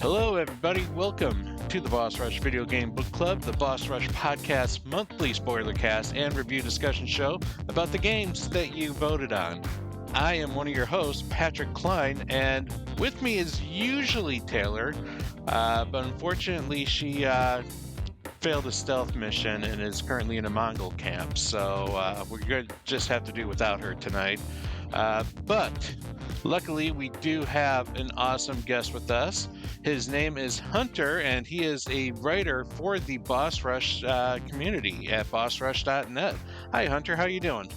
Hello, everybody. Welcome to the Boss Rush Video Game Book Club, the Boss Rush podcast monthly spoilercast and review discussion show about the games that you voted on. I am one of your hosts, Patrick Klein, and with me is usually Taylor, but unfortunately she failed a stealth mission and is currently in a Mongol camp, so we're going to just have to do without her tonight. But luckily, we do have an awesome guest with us. His name is Hunter, and he is a writer for the Boss Rush community at bossrush.net. Hi, Hunter. How you doing?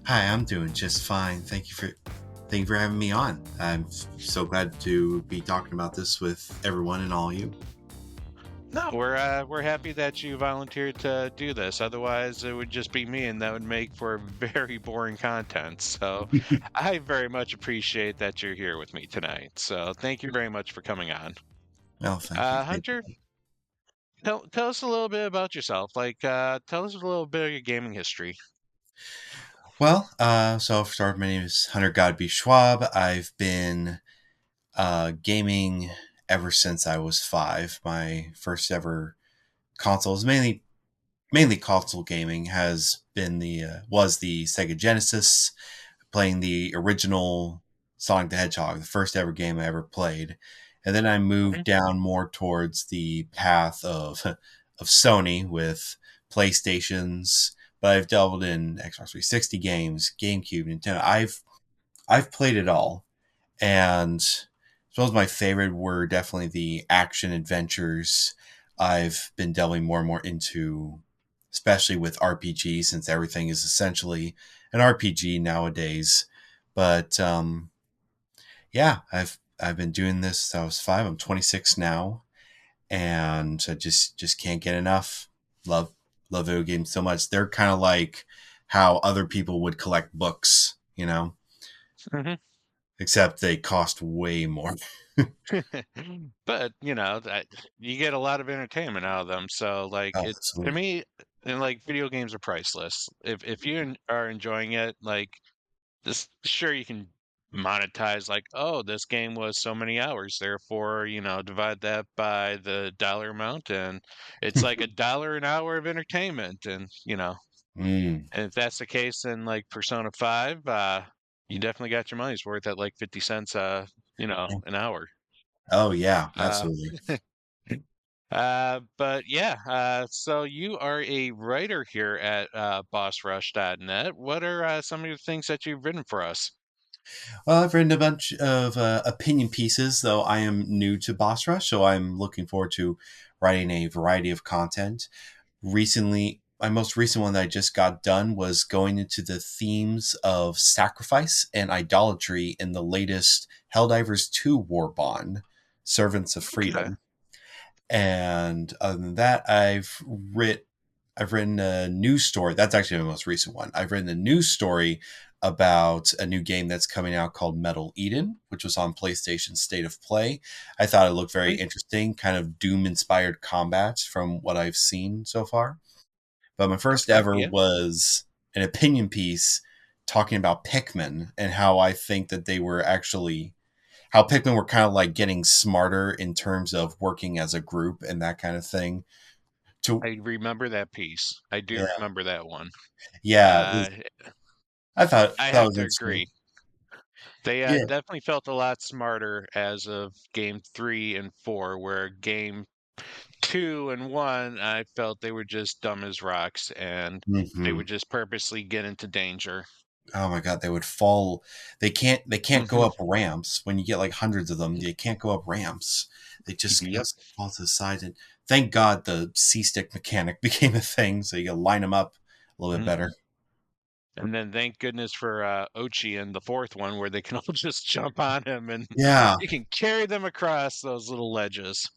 Hi, I'm doing just fine. Thank you for having me on. I'm so glad to be talking about this with everyone and all you. No, we're happy that you volunteered to do this. Otherwise, it would just be me, and that would make for very boring content. So, I very much appreciate that you're here with me tonight. So, thank you very much for coming on. Well, thank you. Hunter, tell us a little bit about yourself. Tell us a little bit of your gaming history. Well, so for start, my name is Hunter Godby Schwab. I've been gaming ever since I was 5. My first ever console is mainly console gaming. Has been was the Sega Genesis, playing the original Sonic the Hedgehog, the first ever game I ever played. And then I moved down more towards the path of Sony with PlayStations, but I've dabbled in Xbox 360 games, GameCube, Nintendo. I've played it all, and some of my favorite were definitely the action adventures. I've been delving more and more into, especially with RPG, since everything is essentially an RPG nowadays. But yeah, I've been doing this since I was 5. I'm 26 now, and I just can't get enough. Love video games so much. They're kind of like how other people would collect books, Mm-hmm. except they cost way more. But you get a lot of entertainment out of them. So, Oh, it to absolutely. me, and video games are priceless. If you are enjoying it, this, sure you can monetize. Oh, this game was so many hours, therefore divide that by the dollar amount, and it's like $1 an hour of entertainment. Mm. And if that's the case, then Persona 5, you definitely got your money's worth at 50 cents, an hour. Oh yeah, Uh, absolutely. but yeah, so you are a writer here at bossrush.net. What are some of the things that you've written for us? Well, I've written a bunch of opinion pieces, though I am new to Boss Rush, so I'm looking forward to writing a variety of content. Recently, my most recent one that I just got done was going into the themes of sacrifice and idolatry in the latest Helldivers 2 War Bond, Servants of Okay. Freedom. And other than that, I've written a news story. That's actually my most recent one. I've written a news story about a new game that's coming out called Metal Eden, which was on PlayStation State of Play. I thought it looked very interesting, kind of Doom inspired combat from what I've seen so far. But my first Okay. ever Yeah. was an opinion piece talking about Pikmin and how I think that they were actually how Pikmin were kind of like getting smarter in terms of working as a group and that kind of thing. To I remember that piece. I do Yeah, remember that one. yeah, Uh, I thought I that have was to interesting. agree. They Yeah, definitely felt a lot smarter as of game 3 and 4, where game 2 and 1, I felt they were just dumb as rocks and they hmm would just purposely get into danger. oh my god, they would fall. They can't go Hmm. up ramps when you get like hundreds of them. They can't go up ramps. They just Yep. constantly fall to the side. And thank God the C stick mechanic became a thing, so you can line them up a little bit Mhm. better. And then thank goodness for Ochi in the fourth one, where they can all just jump on him and Yeah. you can carry them across those little ledges.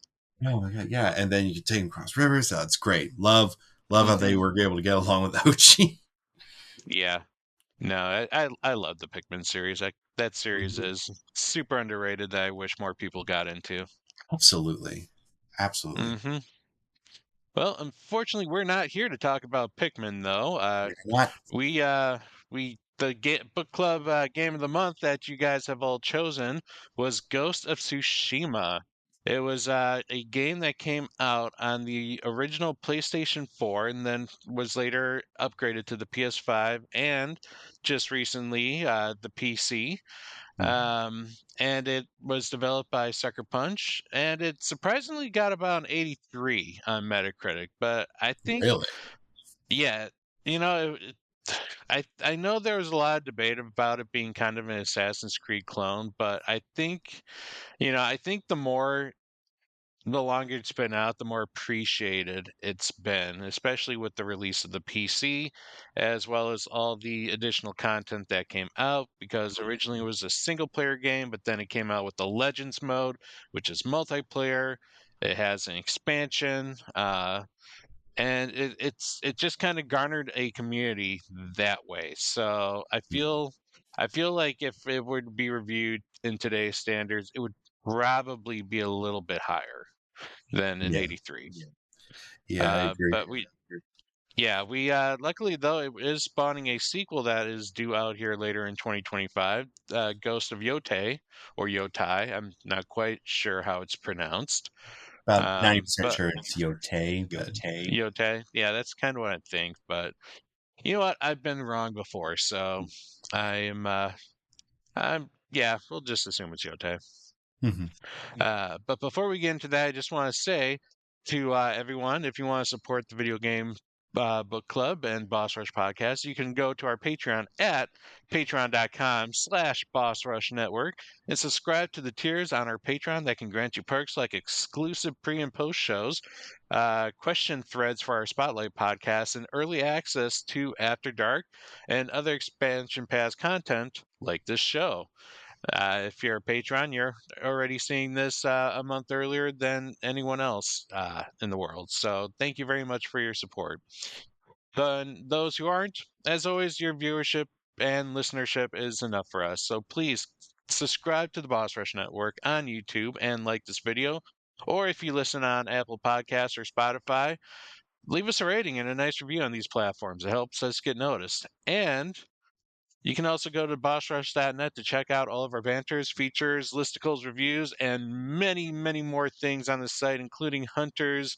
Oh my god, yeah. And then you can take them across rivers. That's great. Love how Hmm. they were able to get along with Ochi. Yeah. No, I love the Pikmin series. That series is super underrated that I wish more people got into. Absolutely. Absolutely. Hmm. Well, unfortunately, we're not here to talk about Pikmin, though. What? We book club game of the month that you guys have all chosen was Ghost of Tsushima. It was a game that came out on the original PlayStation 4 and then was later upgraded to the PS5 and just recently the PC. Mm. And it was developed by Sucker Punch, and it surprisingly got about an 83 on Metacritic. But I think, Really? yeah, you know, I know there was a lot of debate about it being kind of an Assassin's Creed clone, but I think the longer it's been out, the more appreciated it's been, especially with the release of the PC, as well as all the additional content that came out. Because originally it was a single player game, but then it came out with the Legends mode, which is multiplayer. It has an expansion, and it just kind of garnered a community that way. So I feel like if it were to be reviewed in today's standards, it would probably be a little bit higher than an Yeah. 83. Yeah, I agree. But we luckily though it is spawning a sequel that is due out here later in 2025, Ghost of Yotai or Yotai. I'm not quite sure how it's pronounced. About 90% But sure it's Yote, but Yotai, yeah, that's kind of what I think. But you know what? I've been wrong before, so I am. Yeah, we'll just assume it's Yotai. mhm. But before we get into that, I just want to say to everyone, if you want to support the video game book club and Boss Rush podcast, you can go to our Patreon at patreon.com/Boss Rush Network and subscribe to the tiers on our Patreon that can grant you perks like exclusive pre and post shows, question threads for our Spotlight podcast, and early access to After Dark and other expansion pass content like this show. If you're a patron, you're already seeing this a month earlier than anyone else in the world. So thank you very much for your support. But those who aren't, as always, your viewership and listenership is enough for us. So please subscribe to the Boss Rush Network on YouTube and like this video. Or if you listen on Apple Podcasts or Spotify, leave us a rating and a nice review on these platforms. It helps us get noticed. And you can also go to bossrush.net to check out all of our banters, features, listicles, reviews, and many, many more things on the site, including Hunter's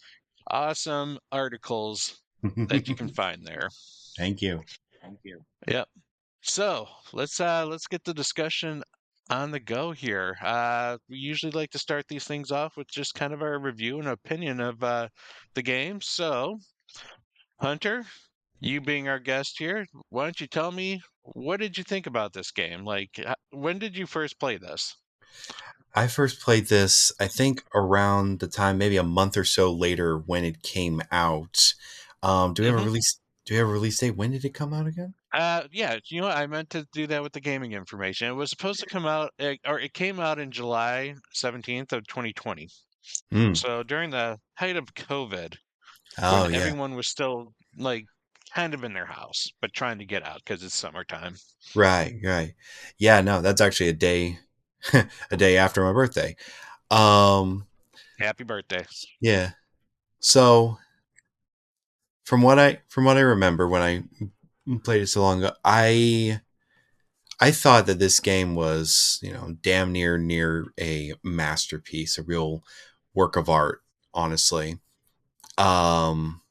awesome articles that you can find there. Thank you. Yep. So let's get the discussion on the go here. We usually like to start these things off with just kind of our review and opinion of the game. So, Hunter, you being our guest here, why don't you tell me what did you think about this game? Like, when did you first play this? I first played this, I think, around the time, maybe a month or so later when it came out. Do we have a Hmm. release? Do we have a release date? When did it come out again? Yeah, you know what? I meant to do that with the gaming information. It was supposed to come out, or it came out in July 17th of 2020. Mm. So during the height of COVID, when Oh yeah, everyone was still like kind of in their house, but trying to get out because it's summertime. right, right. Yeah, no, that's actually a day, a day after my birthday. Um, Happy birthday. yeah. So from what I remember when I played it so long ago, I thought that this game was, damn near a masterpiece, a real work of art, honestly. Um,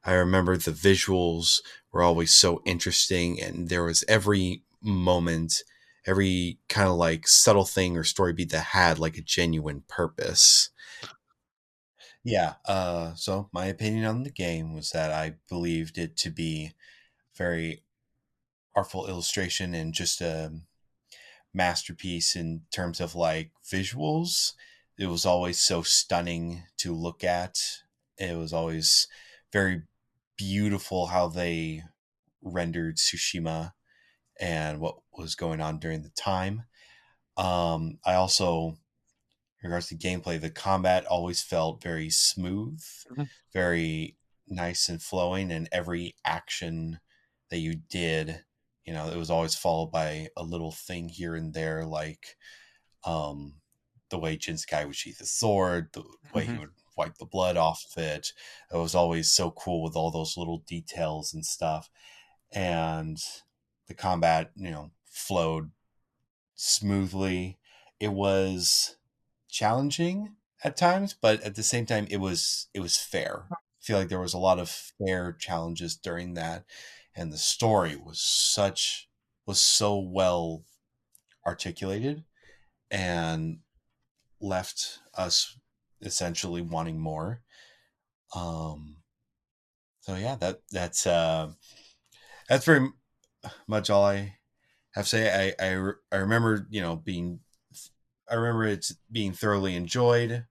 I remember the visuals were always so interesting, and there was every moment, every kind of like subtle thing or story beat that had like a genuine purpose. Yeah. So my opinion on the game was that I believed it to be very artful illustration and just a masterpiece in terms of like visuals. It was always so stunning to look at. It was always very beautiful how they rendered Tsushima and what was going on during the time. I also, in regards to gameplay, the combat always felt very smooth, Mhm. very nice and flowing, and every action that you did, it was always followed by a little thing here and there, like um, the way Jin Sakai would sheath his sword, the way he Mhm. would wipe the blood off of it. It was always so cool with all those little details and stuff. And the combat, flowed smoothly. It was challenging at times, but at the same time, it was fair. I feel like there was a lot of fair challenges during that, and the story was so well articulated and left us essentially wanting more. Um, so yeah, that's very much all I have to say. I remember I remember it's being thoroughly enjoyed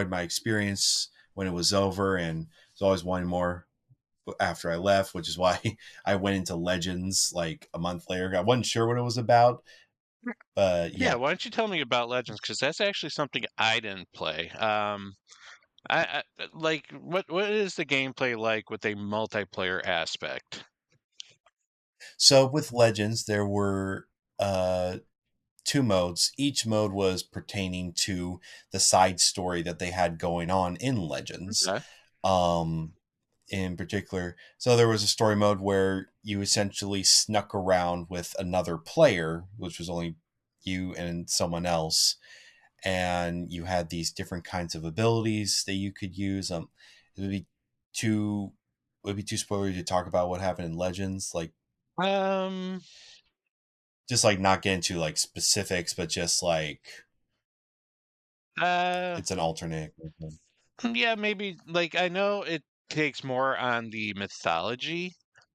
my experience when it was over, and was always wanting more after I left, which is why I went into Legends like a month later. I wasn't sure what it was about, but Yeah, yeah. why don't you tell me about Legends? Because that's actually something I didn't play. Like what is the gameplay like with a multiplayer aspect? So with Legends, there were uh, two modes. Each mode was pertaining to the side story that they had going on in Legends. Okay. Um, in particular, so there was a story mode where you essentially snuck around with another player, which was only you and someone else, and you had these different kinds of abilities that you could use. It would be too spoilery to talk about what happened in Legends, like Um, just like not get into like specifics, but just like uh, it's an alternate. yeah, maybe like I know it takes more on the mythology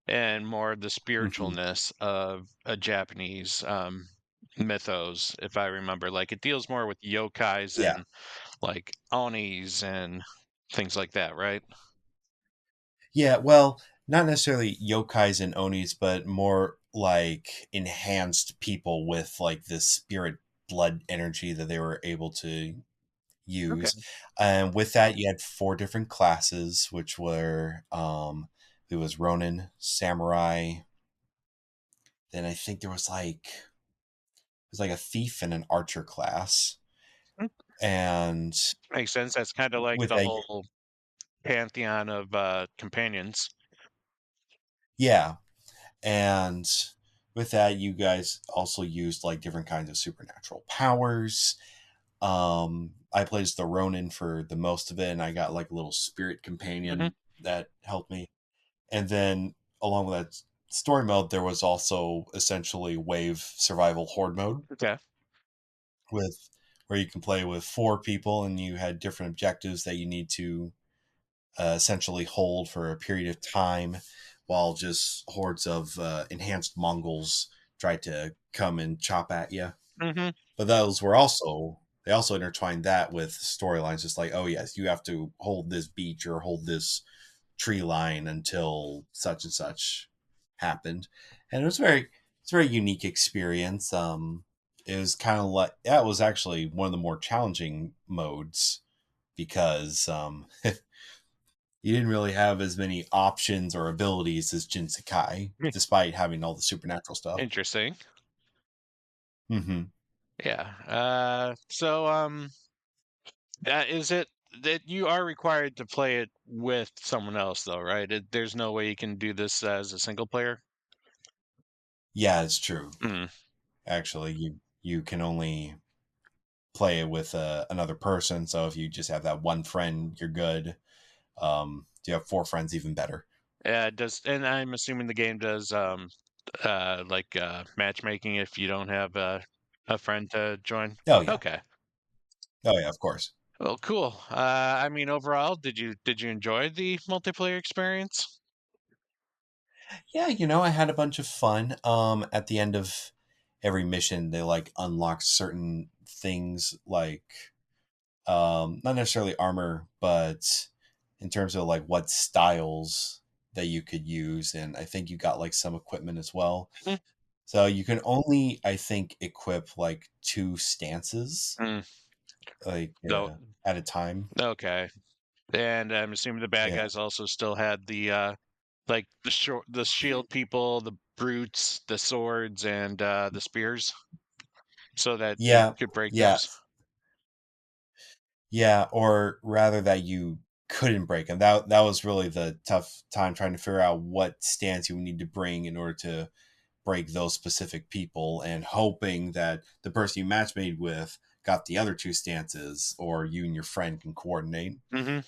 and more of the Mm-hmm. spiritualness of a Japanese mythos, if I remember. Like it deals more with yokais Yeah, and like onis and things like that, right? yeah. Well, not necessarily yokais and onis, but more like enhanced people with like this spirit blood energy that they were able to Okay. use. And with that, you had four different classes, which were it was Ronin, Samurai. Then I think there was like a thief and an archer class, Mm, and makes sense. That's kind of like with the that, whole pantheon of companions. yeah, and with that, you guys also used like different kinds of supernatural powers. I played as the Ronin for the most of it, and I got like a little spirit Hmm. companion that helped me. And then along with that story mode, there was also essentially wave survival horde mode Okay. with where you can play with four people and you had different objectives that you need to essentially hold for a period of time while just hordes of enhanced Mongols try to come and chop at you. Hmm. But those were also they also intertwined that with storylines, just like, oh yes, you have to hold this beach or hold this tree line until such and such happened, and it's a very unique experience. It was kind of like that was actually one of the more challenging modes because you didn't really have as many options or abilities as Jin Sakai, despite having all the supernatural stuff. Interesting. Mm-hmm. Yeah. Is it that you are required to play it with someone else, though, right? There's no way you can do this as a single player. Yeah, it's true. Mm. Actually, you can only play it with another person. So if you just have that one friend, you're good. If you have four friends, even better. Yeah, it does, and I'm assuming the game does matchmaking if you don't have a friend to join. Oh yeah, Okay. oh yeah, of course. Well, cool. I mean, overall, did you enjoy the multiplayer experience? Yeah, I had a bunch of fun. At the end of every mission, they like unlock certain things, like not necessarily armor, but in terms of like what styles that you could use, and I think you got like some equipment as well. Mm, So you can only, I think, equip like two stances, mm, like no, at a time. okay. And I'm assuming the bad Yeah, guys also still had the like the shield people, the brutes, the swords, and the spears, so that you yeah, could break yeah, those. yeah. Or rather, that you couldn't break them. That was really the tough time trying to figure out what stance you would need to bring in order to break those specific people, and hoping that the person you match made with got the other two stances, or you and your friend can coordinate. Mm-hmm.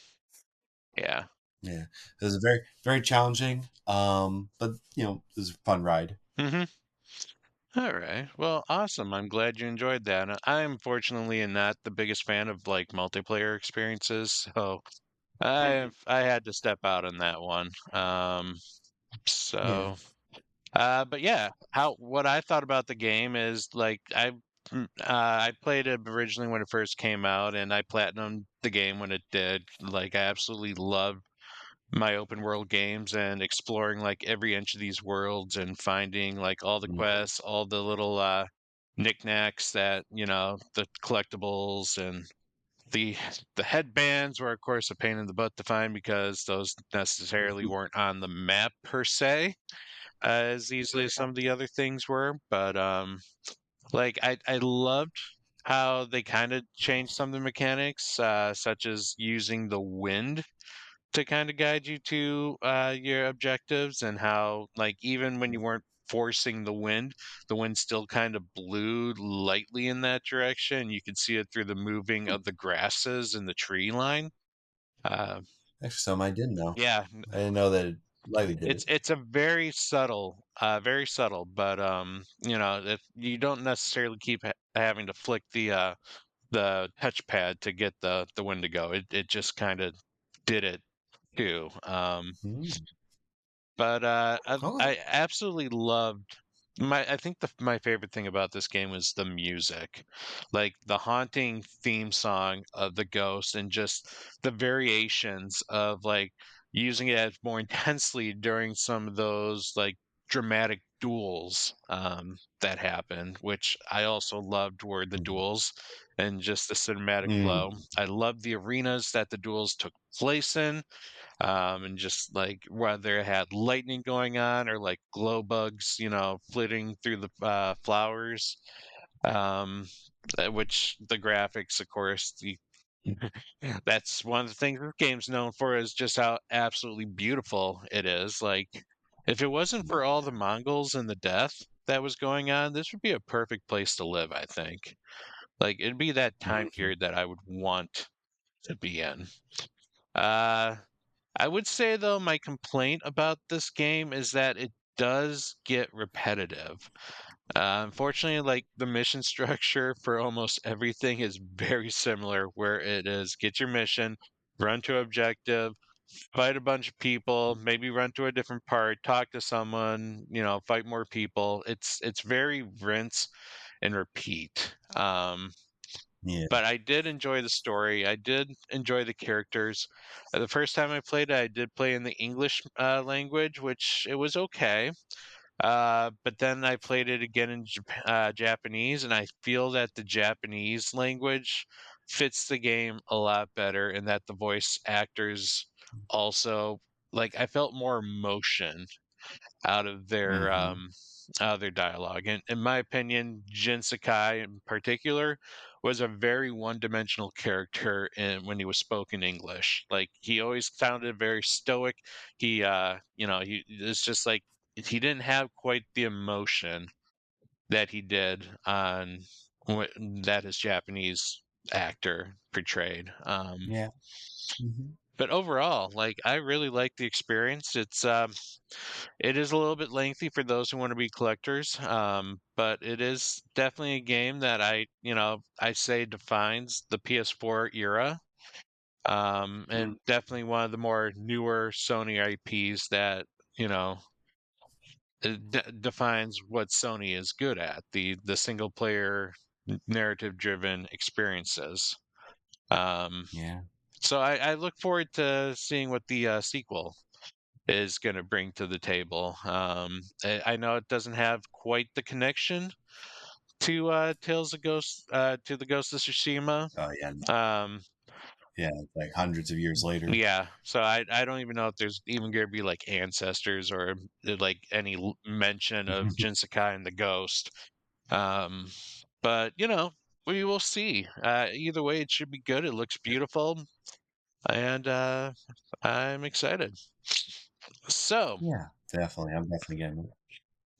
Yeah. Yeah, it was very very challenging, but it was a fun ride. Mm-hmm. All right. Well, awesome. I'm glad you enjoyed that. I'm fortunately not the biggest fan of like multiplayer experiences, so I had to step out on that one. Yeah. So but yeah, how what I thought about the game is like I played it originally when it first came out, and I platinumed the game when it did. Like I absolutely loved my open world games and exploring like every inch of these worlds and finding like all the Mm. quests, all the little knickknacks that the collectibles and the the headbands were of course a pain in the butt to find because those necessarily weren't on the map per se as easily as some of the other things were. But like I loved how they kind of changed some of the mechanics, such as using the wind to kind of guide you to your objectives, and how like even when you weren't forcing the wind still kind of blew lightly in that direction. You could see it through the moving of the grasses and the tree line. Uh, Actually, some I didn't know. yeah, I didn't know that it lightly did it's it. it's a very subtle, but if you don't necessarily keep having to flick the touchpad to get the wind to go. It just kind of did it too. Mm. But Okay. I absolutely loved I think my favorite thing about this game was the music. Like the haunting theme song of the Ghost and just the variations of like using it more intensely during some of those like dramatic duels that happened, which I also loved were the Mhm. duels and just the cinematic flow. Mm. I loved the arenas that the duels took place in, and just like whether it had lightning going on or like glow bugs, flitting through the flowers. Um, which the graphics, of course, that's one of the things this game's known for is just how absolutely beautiful it is. Like, if it wasn't for all the Mongols and the death that was going on, this would be a perfect place to live, I think. Like, it'd be that time Mhm. period that I would want to be in. Uh, I would say though, my complaint about this game is that it does get repetitive. Unfortunately, like the mission structure for almost everything is very similar, where it is get your mission, run to objective, fight a bunch of people, maybe run to a different part, talk to someone, fight more people. It's very rinse and repeat. Yeah. But I did enjoy the story. I did enjoy the characters. The first time I played it, I did play in the English language, which it was okay. But then I played it again in Japanese, and I feel that the Japanese language fits the game a lot better, and that the voice actors also like I felt more emotion out of their Hmm. dialogue. And in my opinion, Jin Sakai in particular was a very one-dimensional character when he was spoken English. Like he always sounded very stoic. He it's just like he didn't have quite the emotion that he did on that his Japanese actor portrayed. Yeah. Hmm. But overall, like I really like the experience. It is a little bit lengthy for those who want to be collectors, but it is definitely a game that I say defines the PS4 era, and definitely one of the more newer Sony IPs that you know defines what Sony is good at, the single player narrative driven experiences. Um, Yeah. so I look forward to seeing what the sequel is going to bring to the table. I know it doesn't have quite the connection to Tales of Ghost to the Ghost of Tsushima. Oh yeah. No. Um, Yeah. It's like hundreds of years later. yeah, so I don't even know if there's even going to be like ancestors or like any mention of Jin Sakai and the Ghost. Um, but we will see. Either way, it should be good. It looks beautiful, and I'm excited. So. Yeah. Definitely. I'm definitely getting it.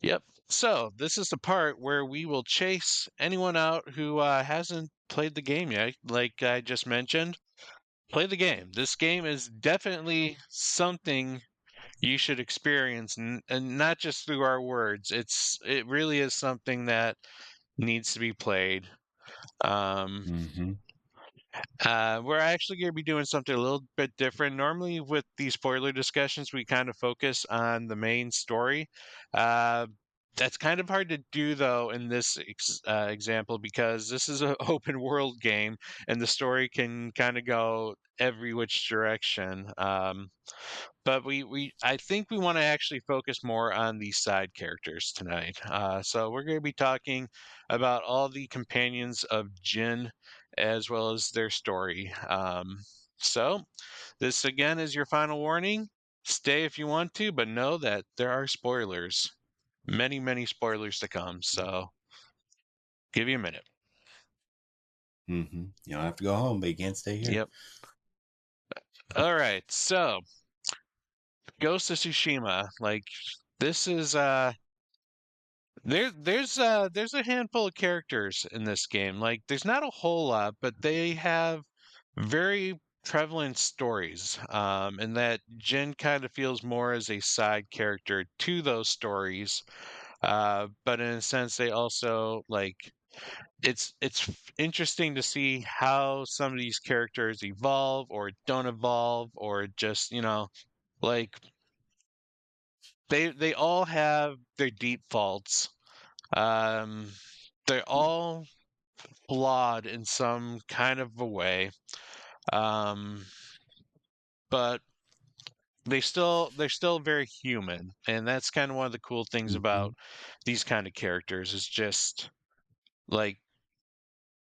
Yep. So this is the part where we will chase anyone out who hasn't played the game yet, like I just mentioned, play the game. This game is definitely something you should experience, and not just through our words. It really is something that needs to be played. Um, Mm-hmm. we're actually going to be doing something a little bit different. Normally, with these spoiler discussions, we kind of focus on the main story. Uh, that's kind of hard to do, though, in this example because this is an open world game and the story can kind of go every which direction. But I think we want to actually focus more on the side characters tonight. So we're going to be talking about all the companions of Jin as well as their story. So this again is your final warning. Stay if you want to, but know that there are spoilers. Many, many spoilers to come. So give you a minute. Mm-hmm. You don't have to go home, but you can't stay here. Yep. All right. So Ghost of Tsushima, like this is there's a handful of characters in this game. Like there's not a whole lot, but they have very prevalent stories. And that Jin kind of feels more as a side character to those stories. But in a sense, they also like interesting to see how some of these characters evolve or don't evolve or just like they all have their deep faults. Um, they're all flawed in some kind of a way, um, but they're still very human, and that's kind of one of the cool things Mm-hmm. about these kind of characters is just like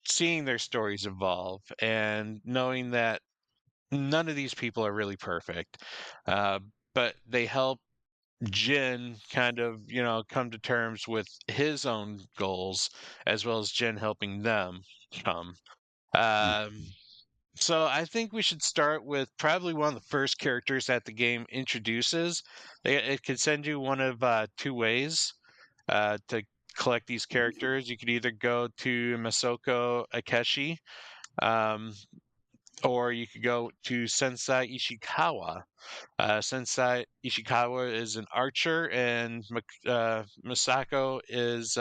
seeing their stories evolve and knowing that none of these people are really perfect, uh, but they help Jin kind of, come to terms with his own goals as well as Jin helping them come. Um, Mm-hmm. so I think we should start with probably one of the first characters that the game introduces. It could send you one of two ways to collect these characters. You could either go to Masoko Akeshi, um, or you could go to Sensei Ishikawa. Sensei Ishikawa is an archer, and Masako is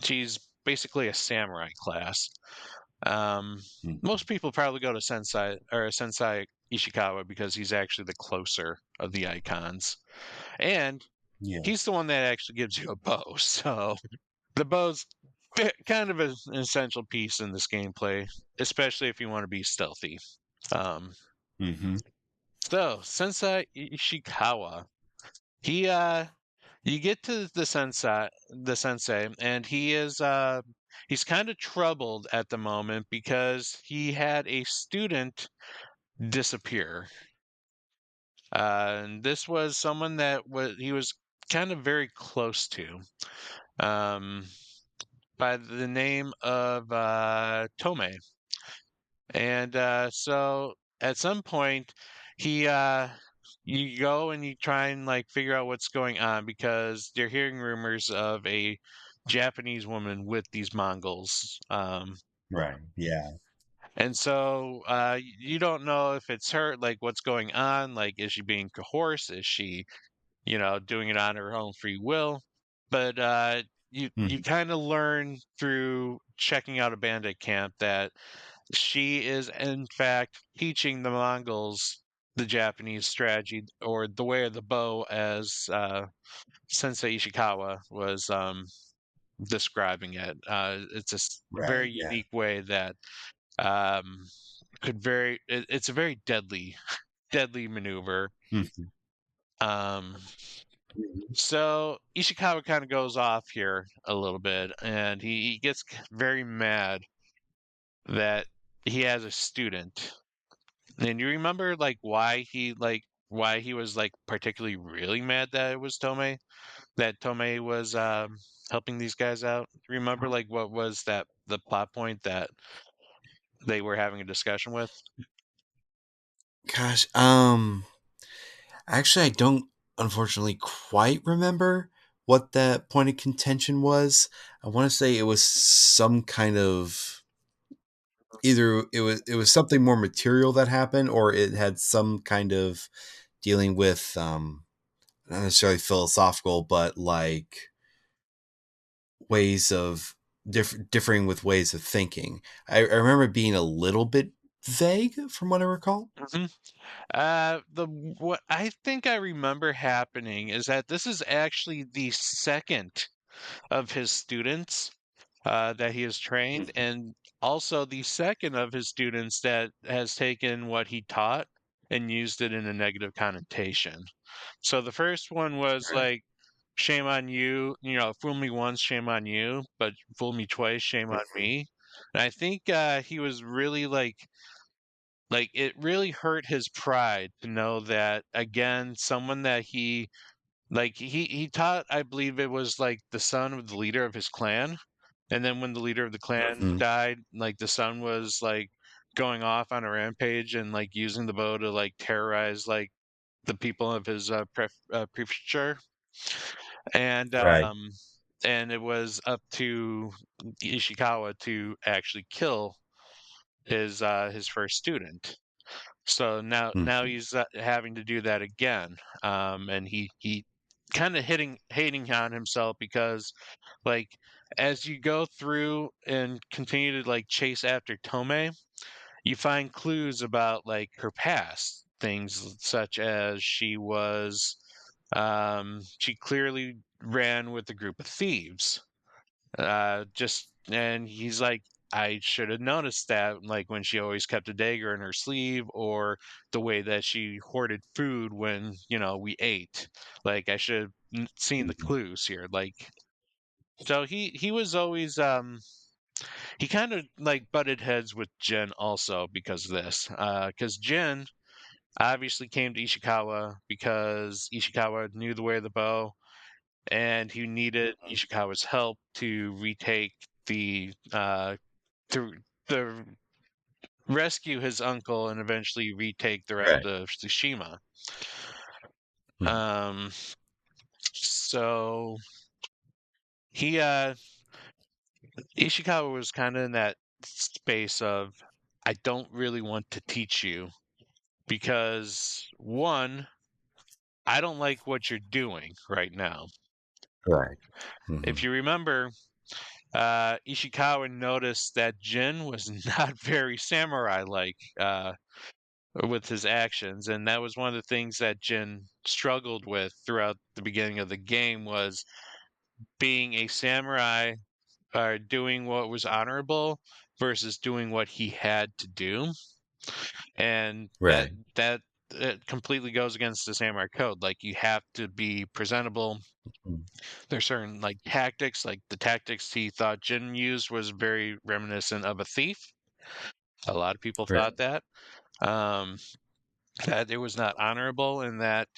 she's basically a samurai class. Um, Mm-hmm. most people probably go to Sensei Ishikawa because he's actually the closer of the icons, and Yeah. he's the one that actually gives you a bow. So the bow's kind of an essential piece in this gameplay, especially if you want to be stealthy. Um, Mm-hmm. so Sensei Ishikawa, he you get to the sensei, and he's kind of troubled at the moment because he had a student disappear. And this was someone that he was kind of very close to, um, by the name of Tome. And so at some point, he you go and you try and like figure out what's going on because you're hearing rumors of a Japanese woman with these Mongols. Right. Yeah. And so you don't know if it's her, like what's going on. Like, is she being coerced? Is she, doing it on her own free will? But you Mm-hmm. kind of learn through checking out a bandit camp that she is in fact teaching the Mongols the Japanese strategy or the way of the bow, as Sensei Ishikawa was describing it. It's a Right. very Yeah. unique way that um, it's a very deadly maneuver. Mm-hmm. Um, so Ishikawa kind of goes off here a little bit, and he gets very mad that he has a student. And you remember why he was like particularly really mad that it was Tomei, that Tomei was helping these guys out? Remember like what was that the plot point that they were having a discussion with? Gosh. Actually, I don't unfortunately quite remember what that point of contention was. I want to say it was some kind of. either it was something more material that happened, or it had some kind of dealing with not necessarily philosophical, but like ways of differing with ways of thinking. I remember it being a little bit vague from what I recall. Mhm. The what I think I remember happening is that this is actually the second of his students that he has trained, and also the second of his students that has taken what he taught and used it in a negative connotation. So the first one was Right. like, shame on you, fool me once, shame on you, but fool me twice, shame on Mhm. me. And I think he was really like it really hurt his pride to know that again, someone that he taught, I believe it was like the son of the leader of his clan. And then when the leader of the clan Mhm. died, like the son was like going off on a rampage and like using the bow to like terrorize like the people of his prefecture. And Right. and it was up to Ishikawa to actually kill his first student. So now Mhm. he's having to do that again, and he kind of hitting hating on himself because like as you go through and continue to like chase after Tome, you find clues about like her past things such as she clearly ran with a group of thieves, just and he's like, I should have noticed that, like when she always kept a dagger in her sleeve, or the way that she hoarded food when we ate. Like I should have seen the Mhm. clues here. Like so he was always he kind of like butted heads with Jin also because of this. Because Jin obviously came to Ishikawa because Ishikawa knew the way of the bow, and he needed Ishikawa's help to retake to to rescue his uncle and eventually retake the rest Right. of Tsushima. Mhm. Um, so he Ishikawa was kind of in that space of I don't really want to teach you because one, I don't like what you're doing right now. Right. If Mhm. you remember, Ishikawa noticed that Jin was not very samurai-like with his actions, and that was one of the things that Jin struggled with throughout the beginning of the game was being a samurai or doing what was honorable versus doing what he had to do, and that Right. that it completely goes against the samurai code. Like you have to be presentable. Mhm. There's certain like tactics, like the tactics he thought Jin used was very reminiscent of a thief. A lot of people Right. thought um, that it was not honorable, and that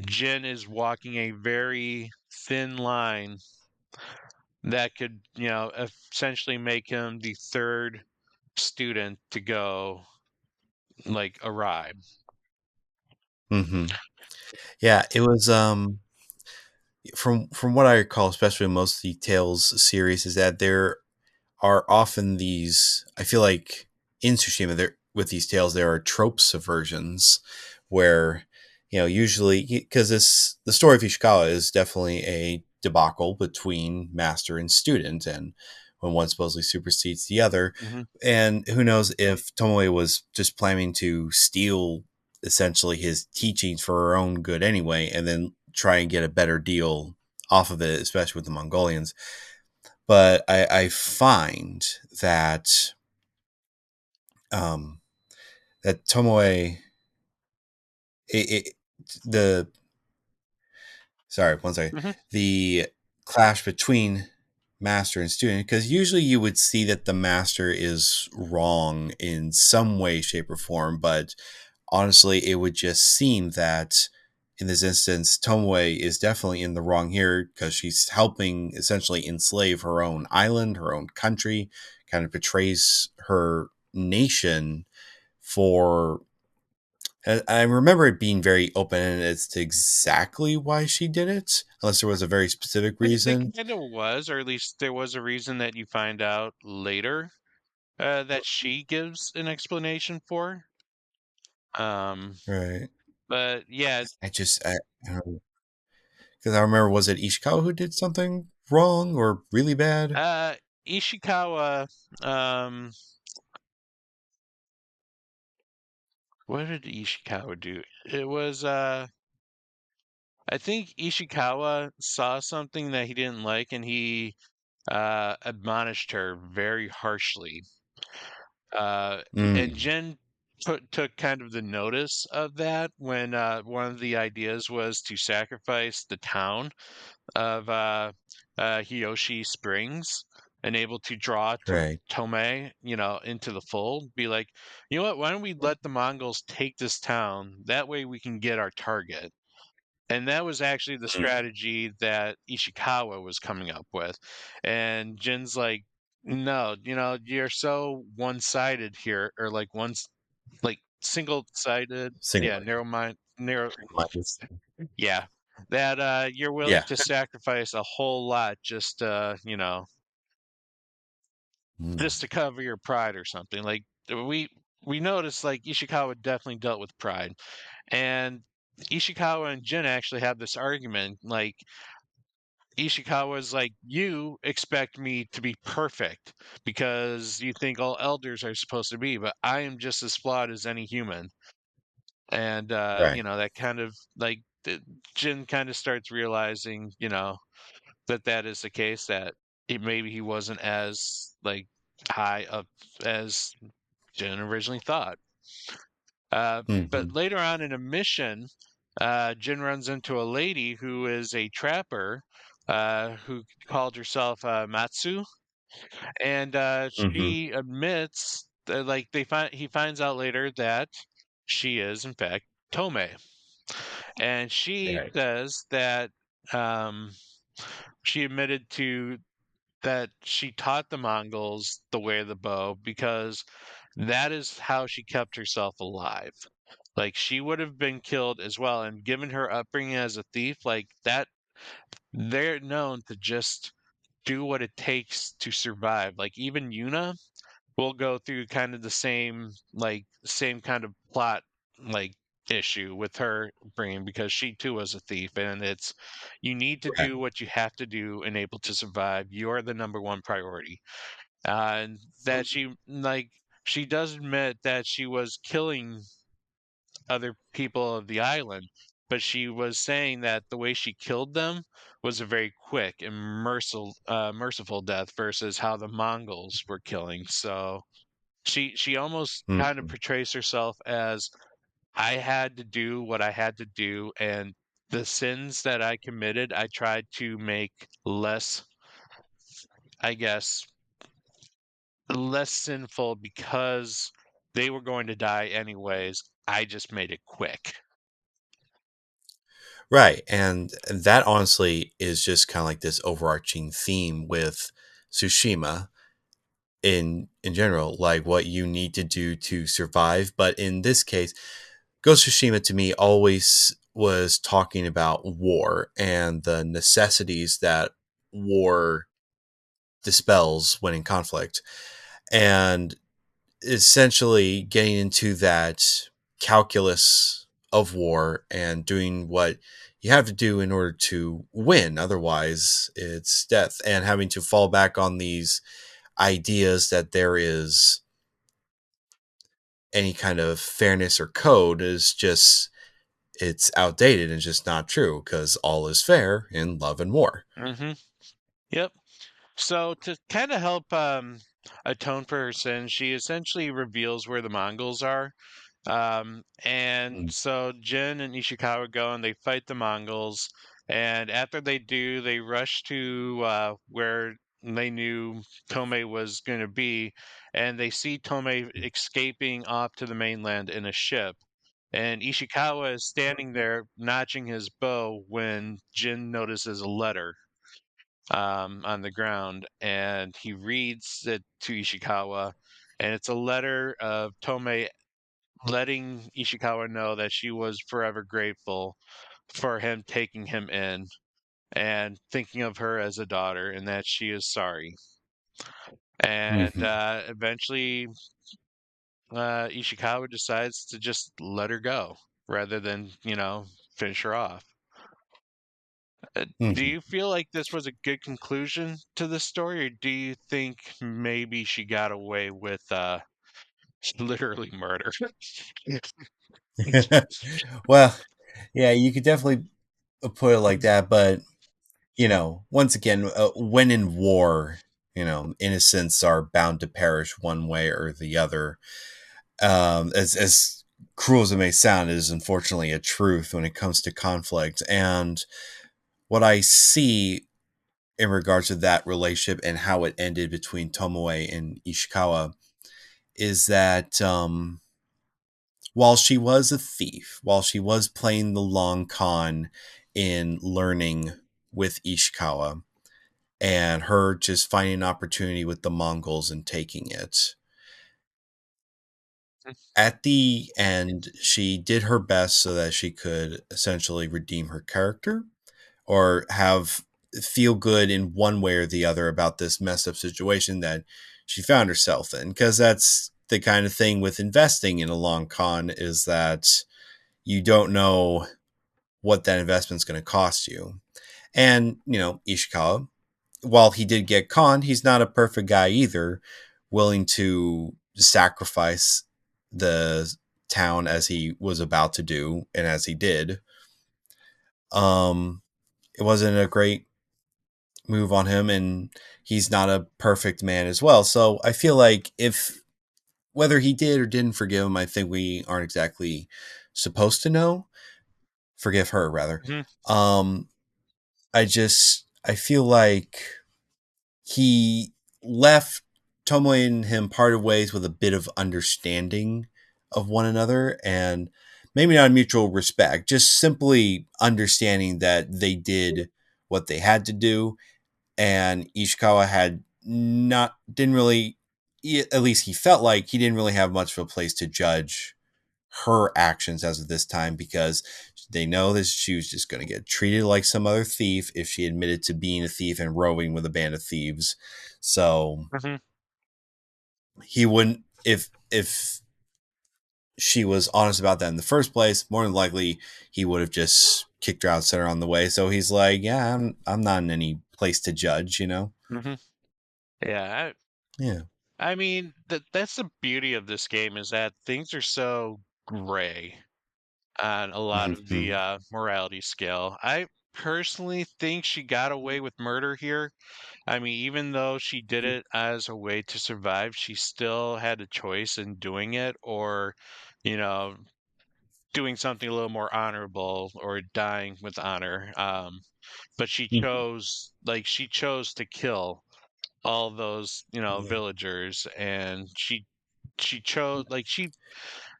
Jin is walking a very thin line that could, essentially make him the third student to go like awry. Mhm. Yeah, it was from what I recall, especially in most of the Tales series, is that there are often these. I feel like in Tsushima, there with these tales, there are tropes of versions where usually because this the story of Ishikawa is definitely a debacle between master and student, and when one supposedly supersedes the other, Hmm. and who knows if Tomoe was just planning to steal essentially his teachings for her own good anyway, and then try and get a better deal off of it, especially with the Mongolians. But I find that um, that Tomoe, it, the sorry, one second, Hmm. the clash between master and student, because usually you would see that the master is wrong in some way, shape, or form, but honestly, it would just seem that in this instance, Tomoe is definitely in the wrong here because she's helping essentially enslave her own island, her own country, kind of betrays her nation for. I remember it being very open as to exactly why she did it, unless there was a very specific It reason. kind of was, or at least there was a reason that you find out later. that she gives an explanation for. Um, Right. but yeah, I don't know. Because I remember, was it Ishikawa who did something wrong or really bad? uh, Ishikawa, um, what did Ishikawa do? It was, I think Ishikawa saw something that he didn't like and he admonished her very harshly. Uh, and Mm, Jin took kind of the notice of that when one of the ideas was to sacrifice the town of Hiyoshi Springs and able to draw right. Tomei, into the fold. Be like, you know what? Why don't we let the Mongols take this town? That way we can get our target. And that was actually the Mm, strategy that Ishikawa was coming up with. And Jin's like, no, you're so one-sided here, or like like single-sided, single yeah, narrow, minded. yeah, that you're willing Yeah. to sacrifice a whole lot just Mm, just to cover your pride or something. Like we noticed like Ishikawa definitely dealt with pride. And Ishikawa and Jin actually have this argument. Like Ishikawa's like, you expect me to be perfect because you think all elders are supposed to be, but I am just as flawed as any human. And right. that kind of like Jin kind of starts realizing, that is the case, that maybe he wasn't as like high up as Jin originally thought. But Hmm. later on in a mission, Jin runs into a lady who is a trapper, who called herself Matsu, and Hmm. she admits that, like he finds out later that she is in fact Tome, and she Right. says that um, she admitted to that she taught the Mongols the way of the bow because that is how she kept herself alive. Like she would have been killed as well, and given her upbringing as a thief, like that, they're known to just do what it takes to survive. Like even Yuna will go through kind of the same kind of plot like issue with her bringing because she too was a thief, and it's you need to Right. do what you have to do and able to survive. You're the number one priority. And that she does admit that she was killing other people of the island, but she was saying that the way she killed them was a very quick and merciful death versus how the Mongols were killing. So she almost kind of Hmm. portrays herself as, I had to do what I had to do, and the sins that I committed, I tried to make less, I guess, less sinful because they were going to die anyways. I just made it quick. Right. And that honestly is just kind of like this overarching theme with Tsushima in general, like what you need to do to survive. But in this case, Ghost of Tsushima to me always was talking about war and the necessities that war dispels when in conflict. And essentially getting into that calculus of war and doing what you have to do in order to win. Otherwise, it's death. And having to fall back on these ideas that there is any kind of fairness or code is just, it's outdated and just not true because all is fair in love and war. Hmm. Yep. So to kind of help atone for her sins, she essentially reveals where the Mongols are. And Mm. so Jin and Ishikawa go and they fight the Mongols. And after they do, they rush to where they knew Tomei was going to be. And they see Tomei escaping off to the mainland in a ship. And Ishikawa is standing there notching his bow when Jin notices a letter on the ground, and he reads it to Ishikawa, and it's a letter of Tomei letting Ishikawa know that she was forever grateful for him taking him in and thinking of her as a daughter, and that she is sorry. And Hmm. eventually, Ishikawa decides to just let her go rather than, finish her off. Do Hmm. you feel like this was a good conclusion to the story, or do you think maybe she got away with literally murder? Well, yeah, you could definitely put it like that, but once again, when in war, innocents are bound to perish one way or the other. As cruel as it may sound, it is unfortunately a truth when it comes to conflict. And what I see in regards to that relationship and how it ended between Tomoe and Ishikawa is that while she was a thief, while she was playing the long con in learning with Ishikawa, and her just finding an opportunity with the Mongols and taking it. At the end, she did her best so that she could essentially redeem her character or have feel good in one way or the other about this messed up situation that she found herself in. Because that's the kind of thing with investing in a long con is that you don't know what that investment's going to cost you. And, Ishikawa, while he did get conned, he's not a perfect guy either, willing to sacrifice the town as he was about to do and as he did. Um, it wasn't a great move on him, and he's not a perfect man as well. So I feel like if whether he did or didn't forgive him, I think we aren't exactly supposed to know. Forgive her, rather. Mhm, Um, I feel like he left Tomoe and him parted ways with a bit of understanding of one another and maybe not mutual respect, just simply understanding that they did what they had to do. And Ishikawa had not, didn't really, at least he felt like he didn't really have much of a place to judge her actions as of this time because they know that she was just going to get treated like some other thief if she admitted to being a thief and roving with a band of thieves. So mhm, he wouldn't if she was honest about that in the first place. More than likely, he would have just kicked her out, set her on the way. So he's like, yeah, I'm not in any place to judge. mhm. Yeah, Yeah. I mean that's the beauty of this game is that things are so gray on a lot of the Hmm. morality scale. I personally think she got away with murder here. I mean, even though she did it as a way to survive, she still had a choice in doing it or, you know, doing something a little more honorable or dying with honor. But she chose to kill all those, Yeah. villagers, and she chose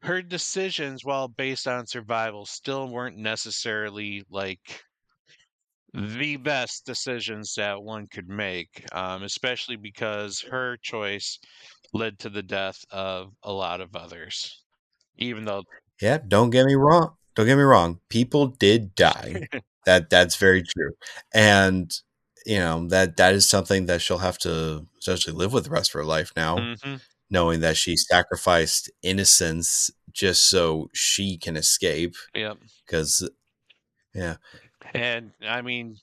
her decisions, while based on survival, still weren't necessarily like the best decisions that one could make, especially because her choice led to the death of a lot of others. Even though, Yeah, don't get me wrong. Don't get me wrong. People did die. That's very true. And that is something that she'll have to essentially live with the rest of her life now, hmm knowing that she sacrificed innocence just so she can escape. yep. Because yeah. And I mean,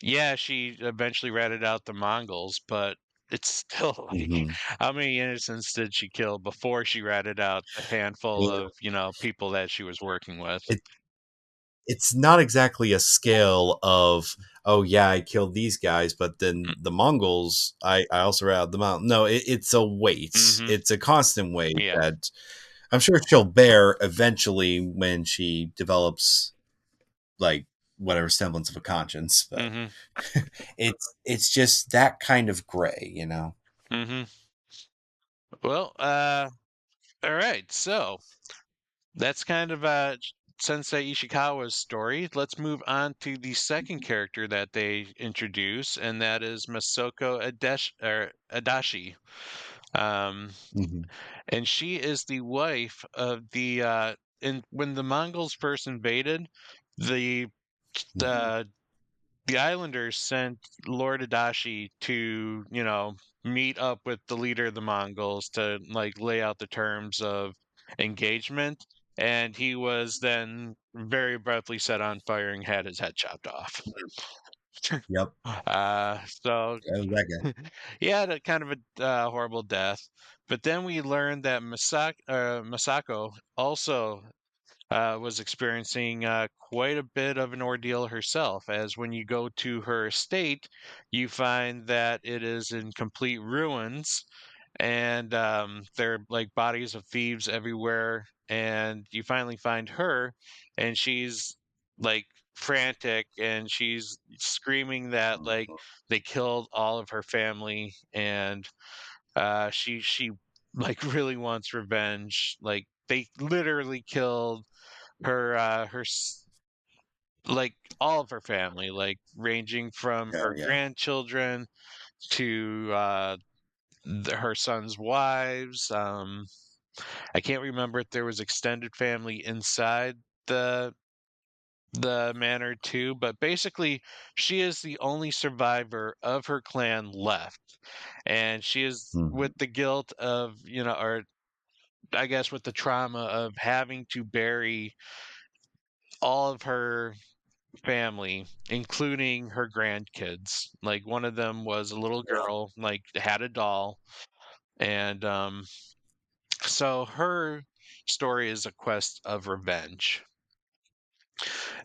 yeah, she eventually ratted out the Mongols, but it's still like, Hmm. how many innocents did she kill before she ratted out the handful Yeah. of, people that she was working with? It it's not exactly a scale of, oh yeah, I killed these guys, but then the Mongols I also routed them out. No, it's a weight. Mm-hmm. It's a constant weight Yeah. that I'm sure she'll bear eventually when she develops like whatever semblance of a conscience. But Mm-hmm. it's just that kind of gray. Mm-hmm. Well, all right. So that's kind of Sensei Ishikawa's story. Let's move on to the second character that they introduce, and that is Masoko Adachi. Um, Hmm. and she is the wife of the and when the Mongols first invaded, the uh the Islanders sent Lord Adachi to, meet up with the leader of the Mongols to like lay out the terms of engagement. And he was then very abruptly set on fire and had his head chopped off. Yep. So That was that guy. he had a kind of a horrible death. But then we learned that Masako also was experiencing quite a bit of an ordeal herself, as when you go to her estate, you find that it is in complete ruins, and there are like bodies of thieves everywhere. And you finally find her, and she's like frantic, and she's screaming that like they killed all of her family, and she like really wants revenge. Like they literally killed like all of her family, like ranging from Oh her yeah. grandchildren to her son's wives. I can't remember if there was extended family inside the the manor too, but basically she is the only survivor of her clan left, and she is Mhm. with the guilt of, or I guess with the trauma of having to bury all of her family, including her grandkids. Like one of them was a little Yeah. girl, like had a doll, and so her story is a quest of revenge,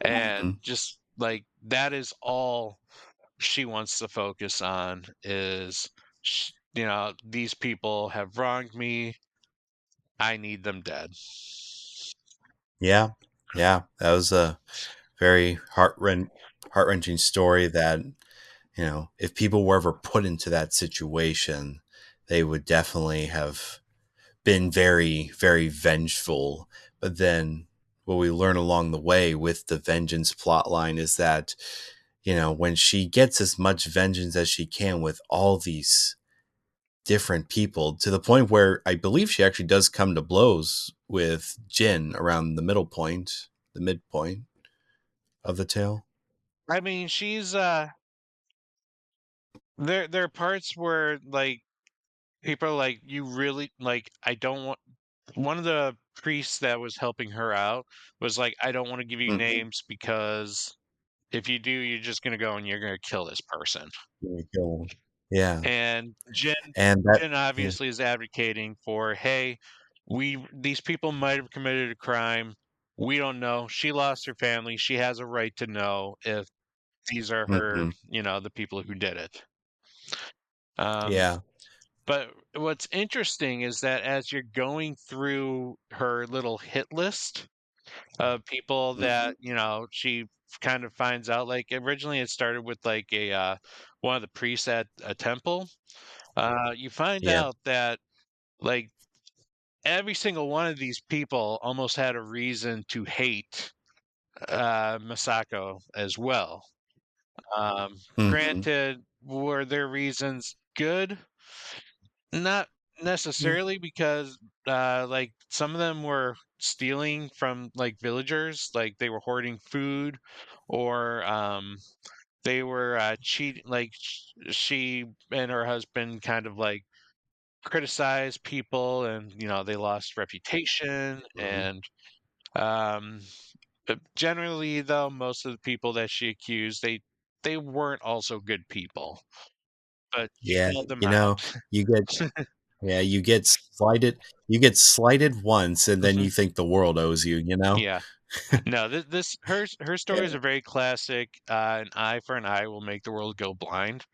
and Mhm. just like that is all she wants to focus on is, these people have wronged me. I need them dead. Yeah. Yeah. That was a very heart wrenching story that, if people were ever put into that situation, they would definitely have been very, very vengeful. But then what we learn along the way with the vengeance plotline is that, when she gets as much vengeance as she can with all these different people, to the point where I believe she actually does come to blows with Jin around the midpoint of the tale. I mean, she's there are parts where like people are like, you really like, I don't want, one of the priests that was helping her out was like, I don't want to give you Mhm. names because if you do, you're just gonna go and you're gonna kill this person. Yeah. And And that, Jin yeah. obviously is advocating for, hey, these people might have committed a crime. We don't know. She lost her family. She has a right to know if these are her, Mhm. the people who did it. Um, Yeah. but what's interesting is that as you're going through her little hit list of people Mhm. that, she kind of finds out, like originally it started with like a one of the priests at a temple. You find Yeah. out that like every single one of these people almost had a reason to hate Masako as well. Mhm. Granted, were their reasons good? Not Yeah. necessarily, because like some of them were stealing from like villagers, like they were hoarding food, or they were cheating. Like she and her husband kind of like criticized people, and they lost reputation. Mhm. And um, but generally, though, most of the people that she accused, they weren't also good people, but she Yeah. called them You know, out. you get yeah, you get slighted once and then Mhm. you think the world owes you, you know? Yeah. No, this her stories Yeah. are very classic. An eye for an eye will make the world go blind,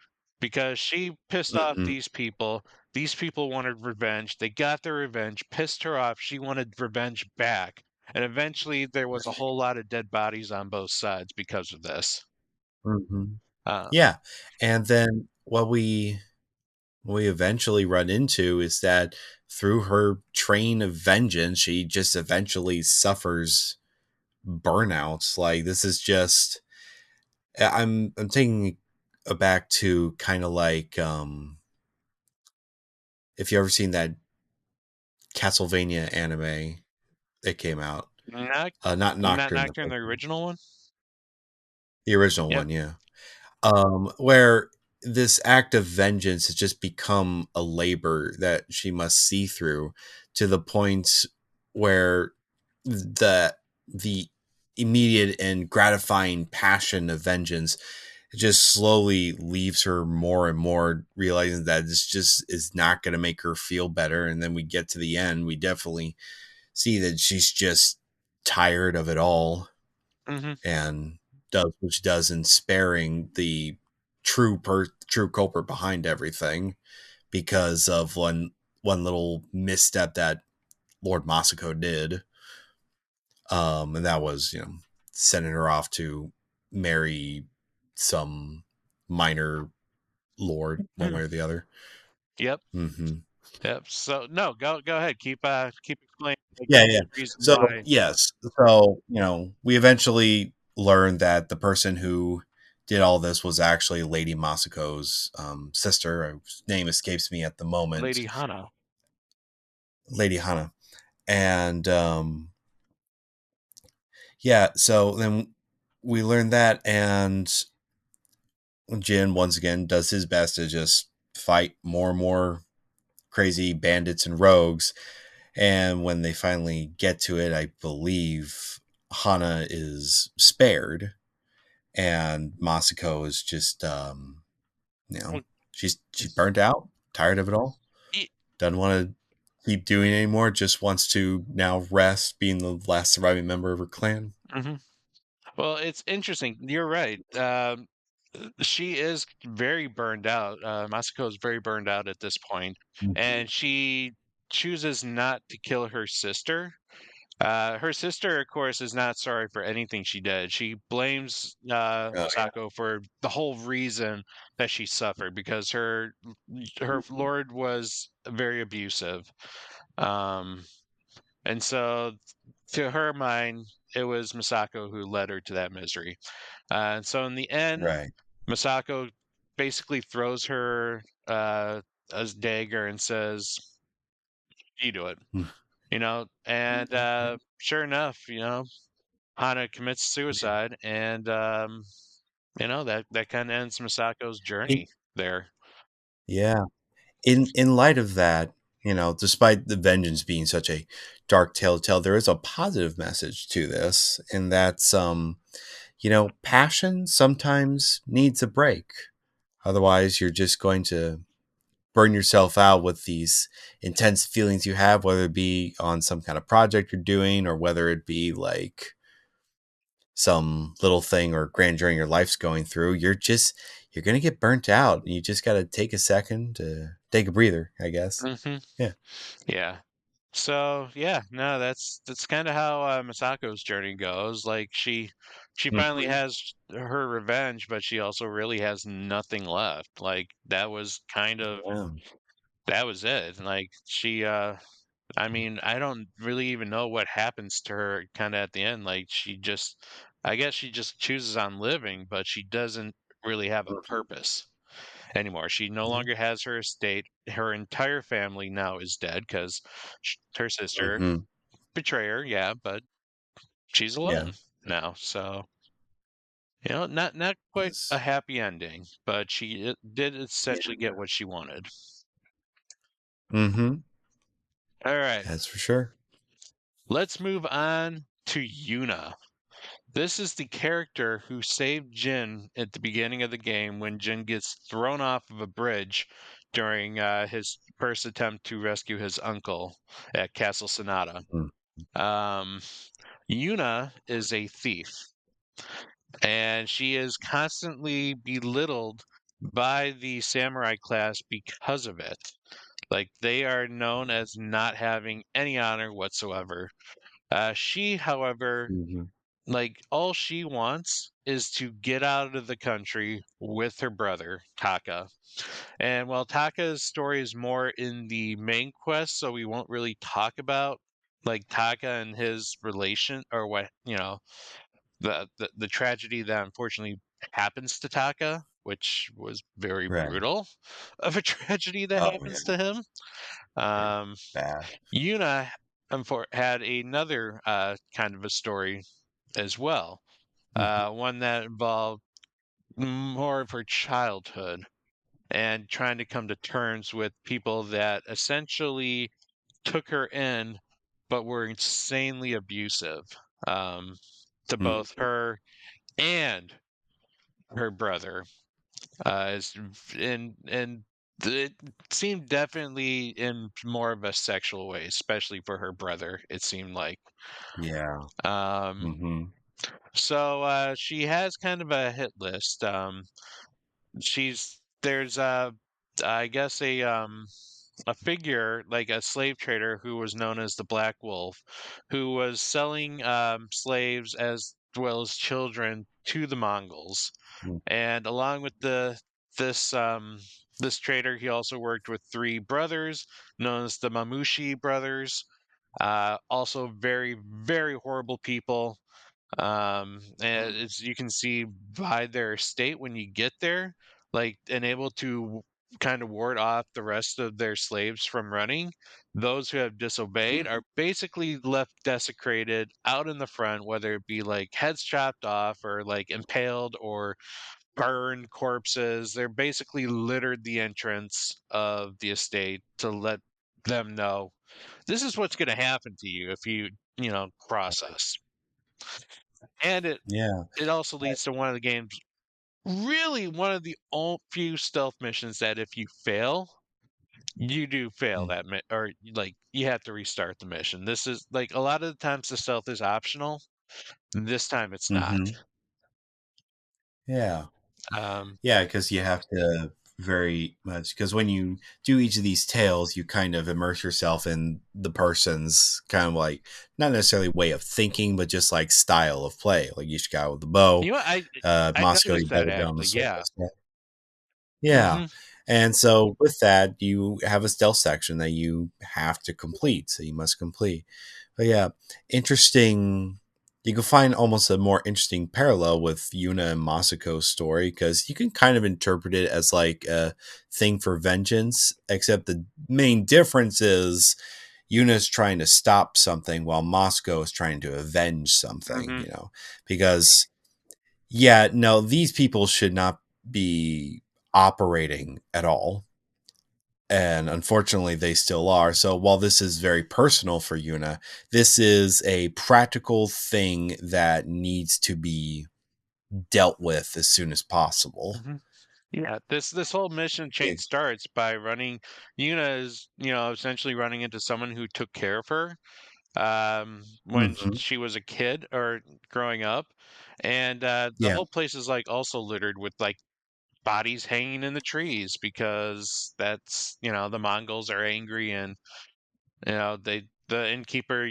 because she pissed off Mhm. these people. These people wanted revenge. They got their revenge, pissed her off. She wanted revenge back. And eventually there was a whole lot of dead bodies on both sides because of this. Mhm. Uh, Yeah. And then what we eventually run into is that through her train of vengeance, she just eventually suffers burnouts. Like this is just I'm taking it back to kind of like if you ever seen that Castlevania anime that came out. not Not not Nocturne, Nocturne, the original one? the original Yep. one, yeah. Where this act of vengeance has just become a labor that she must see through to the point where the immediate and gratifying passion of vengeance just slowly leaves her more and more, realizing that this just is not going to make her feel better. And then we get to the end, we definitely see that she's just tired of it all Hmm. and does what she does in sparing the true culprit behind everything because of one little misstep that Lord Masako did. And that was, sending her off to marry some minor lord, one way or the other. Yep. Hmm. Yep. So no, go ahead. Keep explaining like Yeah, yeah. the reason So why yes, so we eventually learned that the person who did all this was actually Lady Masako's sister. Her name escapes me at the moment. Lady Hana. Lady Hana, and yeah. So then we learned that, and Jin once again does his best to just fight more and more crazy bandits and rogues. And when they finally get to it, I believe Hana is spared, and Masako is just, you know, Well, she's burnt out, tired of it all, y- doesn't want to keep doing it anymore. Just wants to now rest, being the last surviving member of her clan. mhm. Well, it's interesting. You're right. She is very burned out. Masako is very burned out at this point, Mhm. and she chooses not to kill her sister. Her sister, of course, is not sorry for anything she did. She blames Oh Masako for the whole reason that she suffered because her lord was very abusive. Um, and so, to her mind, it was Masako who led her to that misery. And so, in the yeah, end, right. Masako basically throws her a dagger and says, "You do it." Mm. And sure enough, Hana commits suicide, and that kind of ends Masako's It- journey there. yeah. In light of that, despite the vengeance being such a dark tale to tell, there is a positive message to this, and that's passion sometimes needs a break. Otherwise, you're just going to burn yourself out with these intense feelings you have, whether it be on some kind of project you're doing or whether it be like some little thing or grandeur in your life's going through. You're going to get burnt out. And you just got to take a second to take a breather, I guess. Hmm. Yeah. Yeah. So yeah, no, that's kind of how Masako's journey goes. Like she finally Mhm. has her revenge, but she also really has nothing left. Like Yeah. that was it. Like I mean, I don't really even know what happens to her kind of at the end. Like I guess she just chooses on living, but she doesn't really have a Mhm. purpose anymore. She no Yeah. longer has her estate. Her entire family now is dead because her sister Mhm. betray her. Yeah, but she's Yeah. alone now. So not quite a Yes. happy ending, but she did essentially Yeah. get what she wanted. Mhm. All right, That's for sure. let's move on to Yuna. This is the character who saved Jin at the beginning of the game when Jin gets thrown off of a bridge during his first attempt to rescue his uncle at Castle Sonata. Mm. Um, Yuna is a thief, and she is constantly belittled by the samurai class because of it. Like, they are known as not having any honor whatsoever. She, however, Mhm. like all she wants is to get out of the country with her brother Taka. And while Taka's story is more in the main quest, so we won't really talk about like Taka and his relation or what, the tragedy that unfortunately happens to Taka, which was very Right. brutal of a tragedy that Oh yeah. happens to him. Yeah. Um Bad. Yuna had another kind of a story as well, one that involved more of her childhood and trying to come to terms with people that essentially took her in, but were insanely abusive um, to Mm. both her and her brother. Is and it seemed definitely in more of a sexual way, especially for her brother. It seemed like. Yeah. Um, Mm-hmm. so she has kind of a hit list. There's I guess a figure like a slave trader who was known as the Black Wolf, who was selling slaves as well as children to the Mongols. And along with this this trader, he also worked with three brothers known as the Mamushi brothers. Also very very horrible people. And as you can see by their state when you get there, like and able to kind of ward off the rest of their slaves from running. Those who have disobeyed are basically left desecrated out in the front, whether it be like heads chopped off or like impaled or burned corpses. They're basically littered the entrance of the estate to let them know this is what's going to happen to you if you cross us. And Yeah. it also leads to one of the game's really one of the few stealth missions that if you fail, you do fail Mm. that or like you have to restart the mission. This is like a lot of the times the stealth is optional. This time it's not. Mm-hmm. Yeah. Um, Yeah, because you have to very much because when you do each of these tales, you kind of immerse yourself in the person's kind of like not necessarily way of thinking, but just like style of play. Like each guy with the bow, you know, I Moscow, you noticed that double down the actually. sword. Yeah. Yeah. Hmm. And so with that, you have a stealth section that you have to complete. So you must complete. But yeah, interesting. You can find almost a more interesting parallel with Yuna and Masako's story because you can kind of interpret it as like a thing for vengeance, except the main difference is Yuna's trying to stop something while Moscow is trying to avenge something, Hmm. because yeah, no, these people should not be operating at all. And unfortunately, they still are. So while this is very personal for Yuna, this is a practical thing that needs to be dealt with as soon as possible. Hmm. Yeah, this whole mission chain It, starts by running. Yuna is, essentially running into someone who took care of her when Mhm. she was a kid or growing up, and the Yeah. whole place is like also littered with like bodies hanging in the trees because that's the Mongols are angry and the innkeeper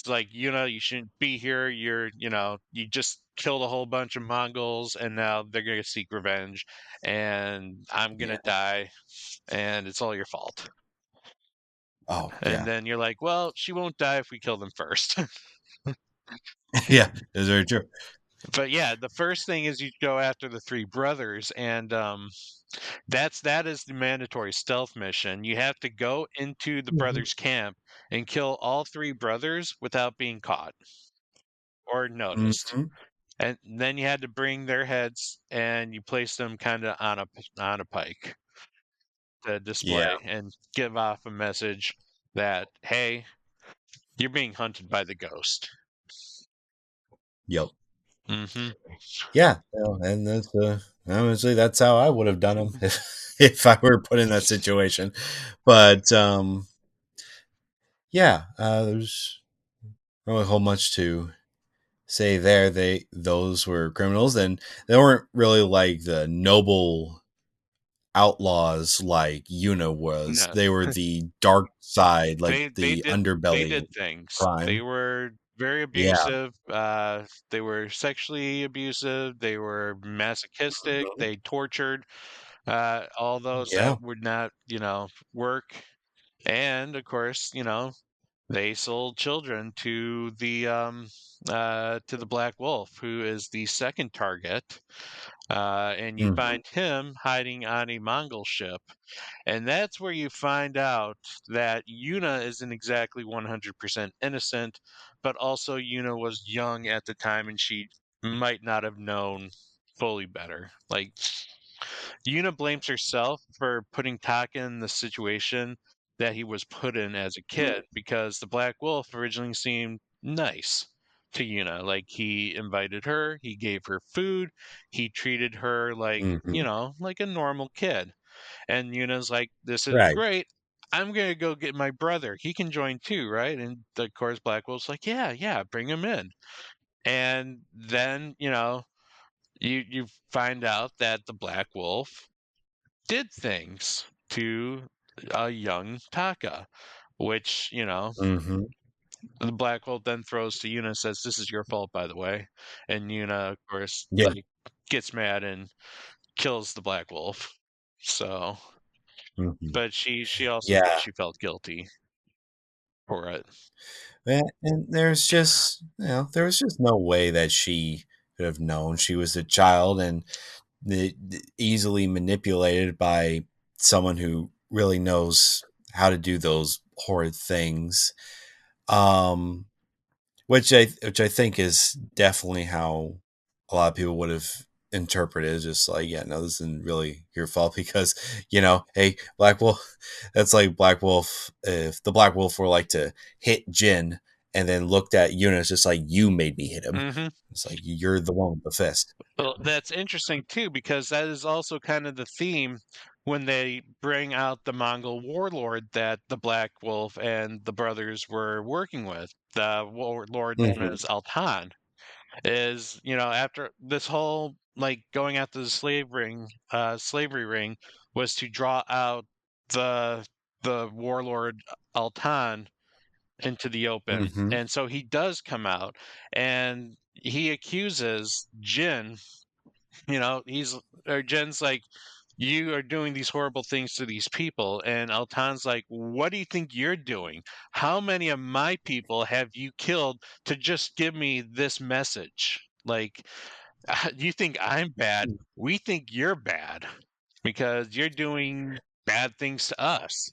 like you shouldn't be here. You just killed a whole bunch of Mongols and now they're gonna seek revenge and I'm Yeah. gonna die and it's all your fault. Oh, And yeah. then you're like, well, she won't die if we kill them first. Yeah. That's very true. But yeah, the first thing is you go after the three brothers, and that is the mandatory stealth mission. You have to go into the Mhm. brothers' camp and kill all three brothers without being caught or noticed. Mhm. And then you had to bring their heads and you place them kind of on a pike to Yeah. display and give off a message that hey, you're being hunted by the ghost. Yep. Hmm. Yeah. Well, and that's honestly that's how I would have done them if I were put in that situation. But yeah, there's not really a whole much to say there. Those were criminals, and they weren't really like the noble outlaws like Yuna was. No, They were the dark side, like they the did underbelly of things. They crime. were very Yeah. abusive. They were sexually abusive. They were masochistic. Mhm. They tortured all those Yeah. that would not, work. And of course, they sold children to the Black Wolf, who is the second target. And you Mhm. find him hiding on a Mongol ship. And that's where you find out that Yuna isn't exactly 100% innocent, but also Yuna was young at the time and she might not have known fully better. Like, Yuna blames herself for putting Taka in the situation that he was put in as a kid because the Black Wolf originally seemed nice to Yuna. Like, he invited her, he gave her food, he treated her like, Hmm. like a normal kid. And Yuna's like, this is Right. great. I'm going to go get my brother. He can join too, right? And of course, Black Wolf's like, yeah, yeah, bring him in. And then, you find out that the Black Wolf did things to a young Taka, which, Hmm. the Black Wolf then throws to Yuna and says, "This is your fault, by the way." And Yuna, of course, Yeah. like gets mad and kills the Black Wolf. So, Hmm. but she also said Yeah. she felt guilty for it. And there was just no way that she could have known she was a child and easily manipulated by someone who really knows how to do those horrid things. Um, which I think is definitely how a lot of people would have interpreted it. Just like, yeah, no, this isn't really your fault because hey, Black Wolf. That's like Black Wolf. If the Black Wolf were like to hit Jin and then looked at Eunice, just like you made me hit him. Hmm. It's like you're the one with the fist. Well, that's interesting too, because that is also kind of the theme when they bring out the Mongol warlord that the Black Wolf and the brothers were working with. The warlord known Hmm. as Altan is, after this whole like going after the slavery ring was to draw out the warlord Altan into the open. Hmm. And so he does come out and he accuses Jin, or Jin's like, you are doing these horrible things to these people. And Altan's like, what do you think you're doing? How many of my people have you killed to just give me this message? Like, you think I'm bad? We think you're bad because you're doing bad things to us.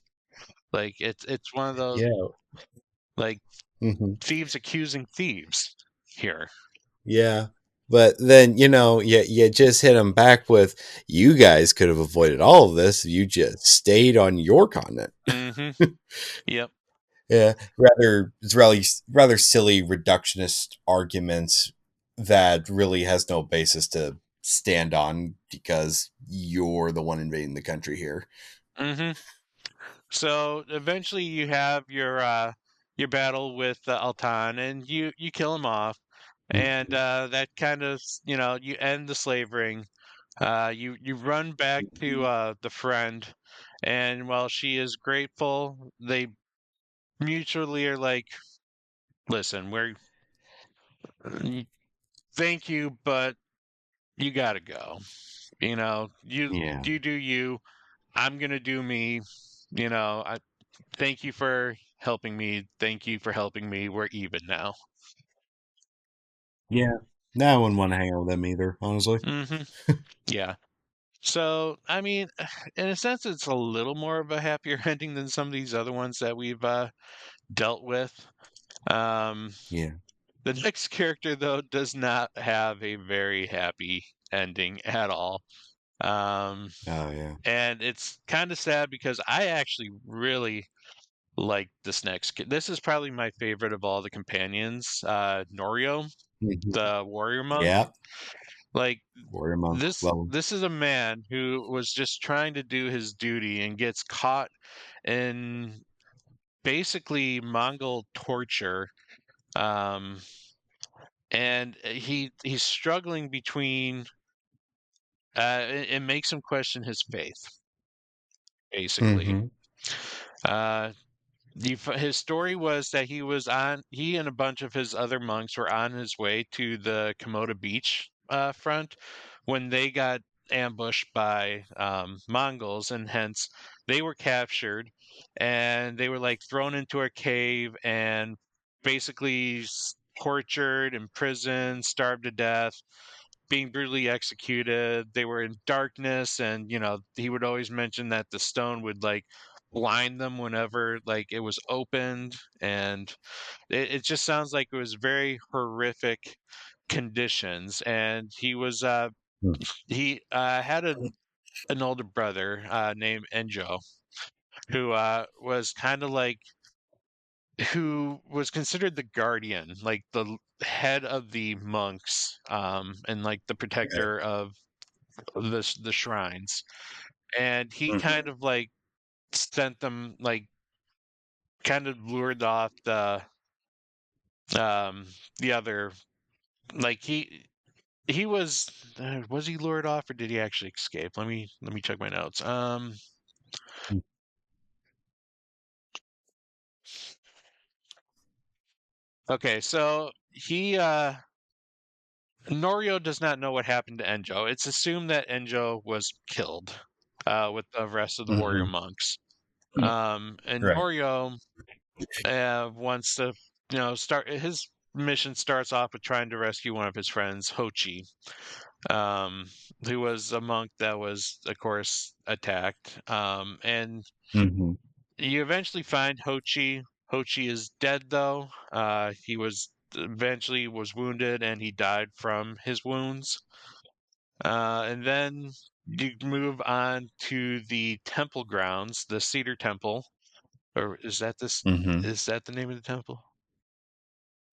Like, it's one of those, Yeah. like, Hmm. thieves accusing thieves here. Yeah. But then, you just hit them back with, you guys could have avoided all of this if you just stayed on your continent. Hmm. Yep. Yeah. It's rather silly reductionist arguments that really has no basis to stand on because you're the one invading the country here. Hmm. So eventually you have your battle with Altan and you kill him off and that kind of you end the slave ring. You run back to the friend and while she is grateful, they mutually are like, "Listen, thank you, but you got to go. You Yeah. you do you. I'm gonna do me. I thank you for helping me. Thank you for helping me. We're even now." Yeah. No, I wouldn't want to hang out with them either, honestly. Hmm. Yeah. So, I mean, in a sense, it's a little more of a happier ending than some of these other ones that we've dealt with. Um, Yeah. the next character, though, does not have a very happy ending at all. Um, Oh, yeah. and it's kind of sad because I actually really like this This is probably my favorite of all the companions, Norio, Mhm. the warrior monk. Yeah. Like Warrior monk. this Love 'em. this is a man who was just trying to do his duty and gets caught in basically Mongol torture. Um, and he's struggling between it makes him question his faith, basically. Mhm. Uh, his story was that he and a bunch of his other monks were on his way to the Komoda Beach front when they got ambushed by Mongols, and hence they were captured and they were like thrown into a cave and basically tortured, imprisoned, starved to death, being brutally executed. They were in darkness, and he would always mention that the stone would like blind them whenever like it was opened, and it just sounds like it was very horrific conditions. And he was Mm. He had an older brother named Enjo, who was kind of like who was considered the guardian, like head of the monks, and like the Okay. protector of the shrines. And he Mhm. kind of like sent them like kind of lured off um the other like he was he lured off or did he actually escape? Let me check my notes. Okay, so he Norio does not know what happened to Enjo. It's assumed that Enjo was killed with the rest of the warrior Mhm. monks. And Right. Norio wants to, start his mission starts off with trying to rescue one of his friends, Hochi, um, who was a monk that was, of course, attacked. And Mhm. you eventually find Hochi. Hochi is dead, though. He was eventually was wounded and he died from his wounds. And then you move on to the temple grounds, the Cedar Temple, or Mhm. is that the name of the temple?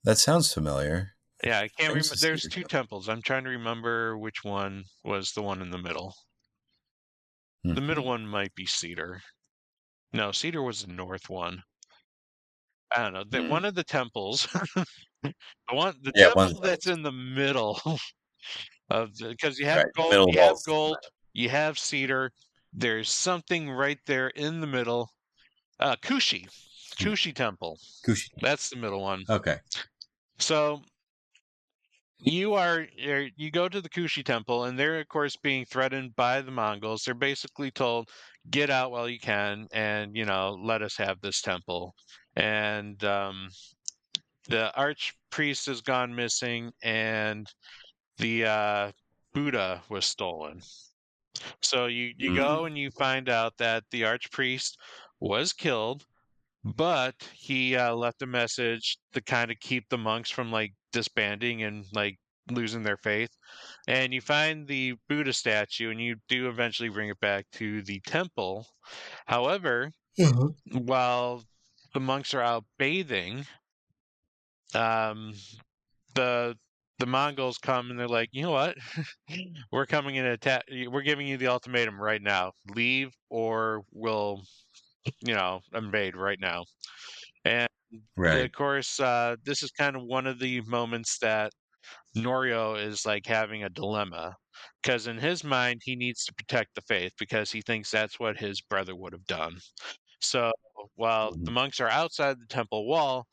That sounds familiar. Yeah, I can't There's remember. a There's cedar two temple. temples. I'm trying to remember which one was the one in the middle. The middle Mhm. one might be Cedar. No, Cedar was the north one. I don't know. That Mm. one of the temples, the Yeah, one of temple the that's temples. in the middle of because Right. Middle of you all have system. gold, you have cedar. There's something right there in the middle. Kushi, Mm. Kushi Temple. Kushi. That's the middle one. Okay. So you go to the Kushi Temple, and they're of course being threatened by the Mongols. They're basically told, "Get out while you can, and let us have this temple." And the archpriest has gone missing, and the Buddha was stolen. So you Mhm. go and you find out that the archpriest was killed, but he left a message to kind of keep the monks from like disbanding and like losing their faith. And you find the Buddha statue, and you do eventually bring it back to the temple. However, Mhm. while the monks are out bathing, um, the the Mongols come and they're like, you know what? We're coming in attack. We're giving you the ultimatum right now. Leave, or we'll, invade right now. And of Right. course, this is kind of one of the moments that Norio is like having a dilemma because in his mind he needs to protect the faith because he thinks that's what his brother would have done. So while the Mhm. monks are outside the temple wall,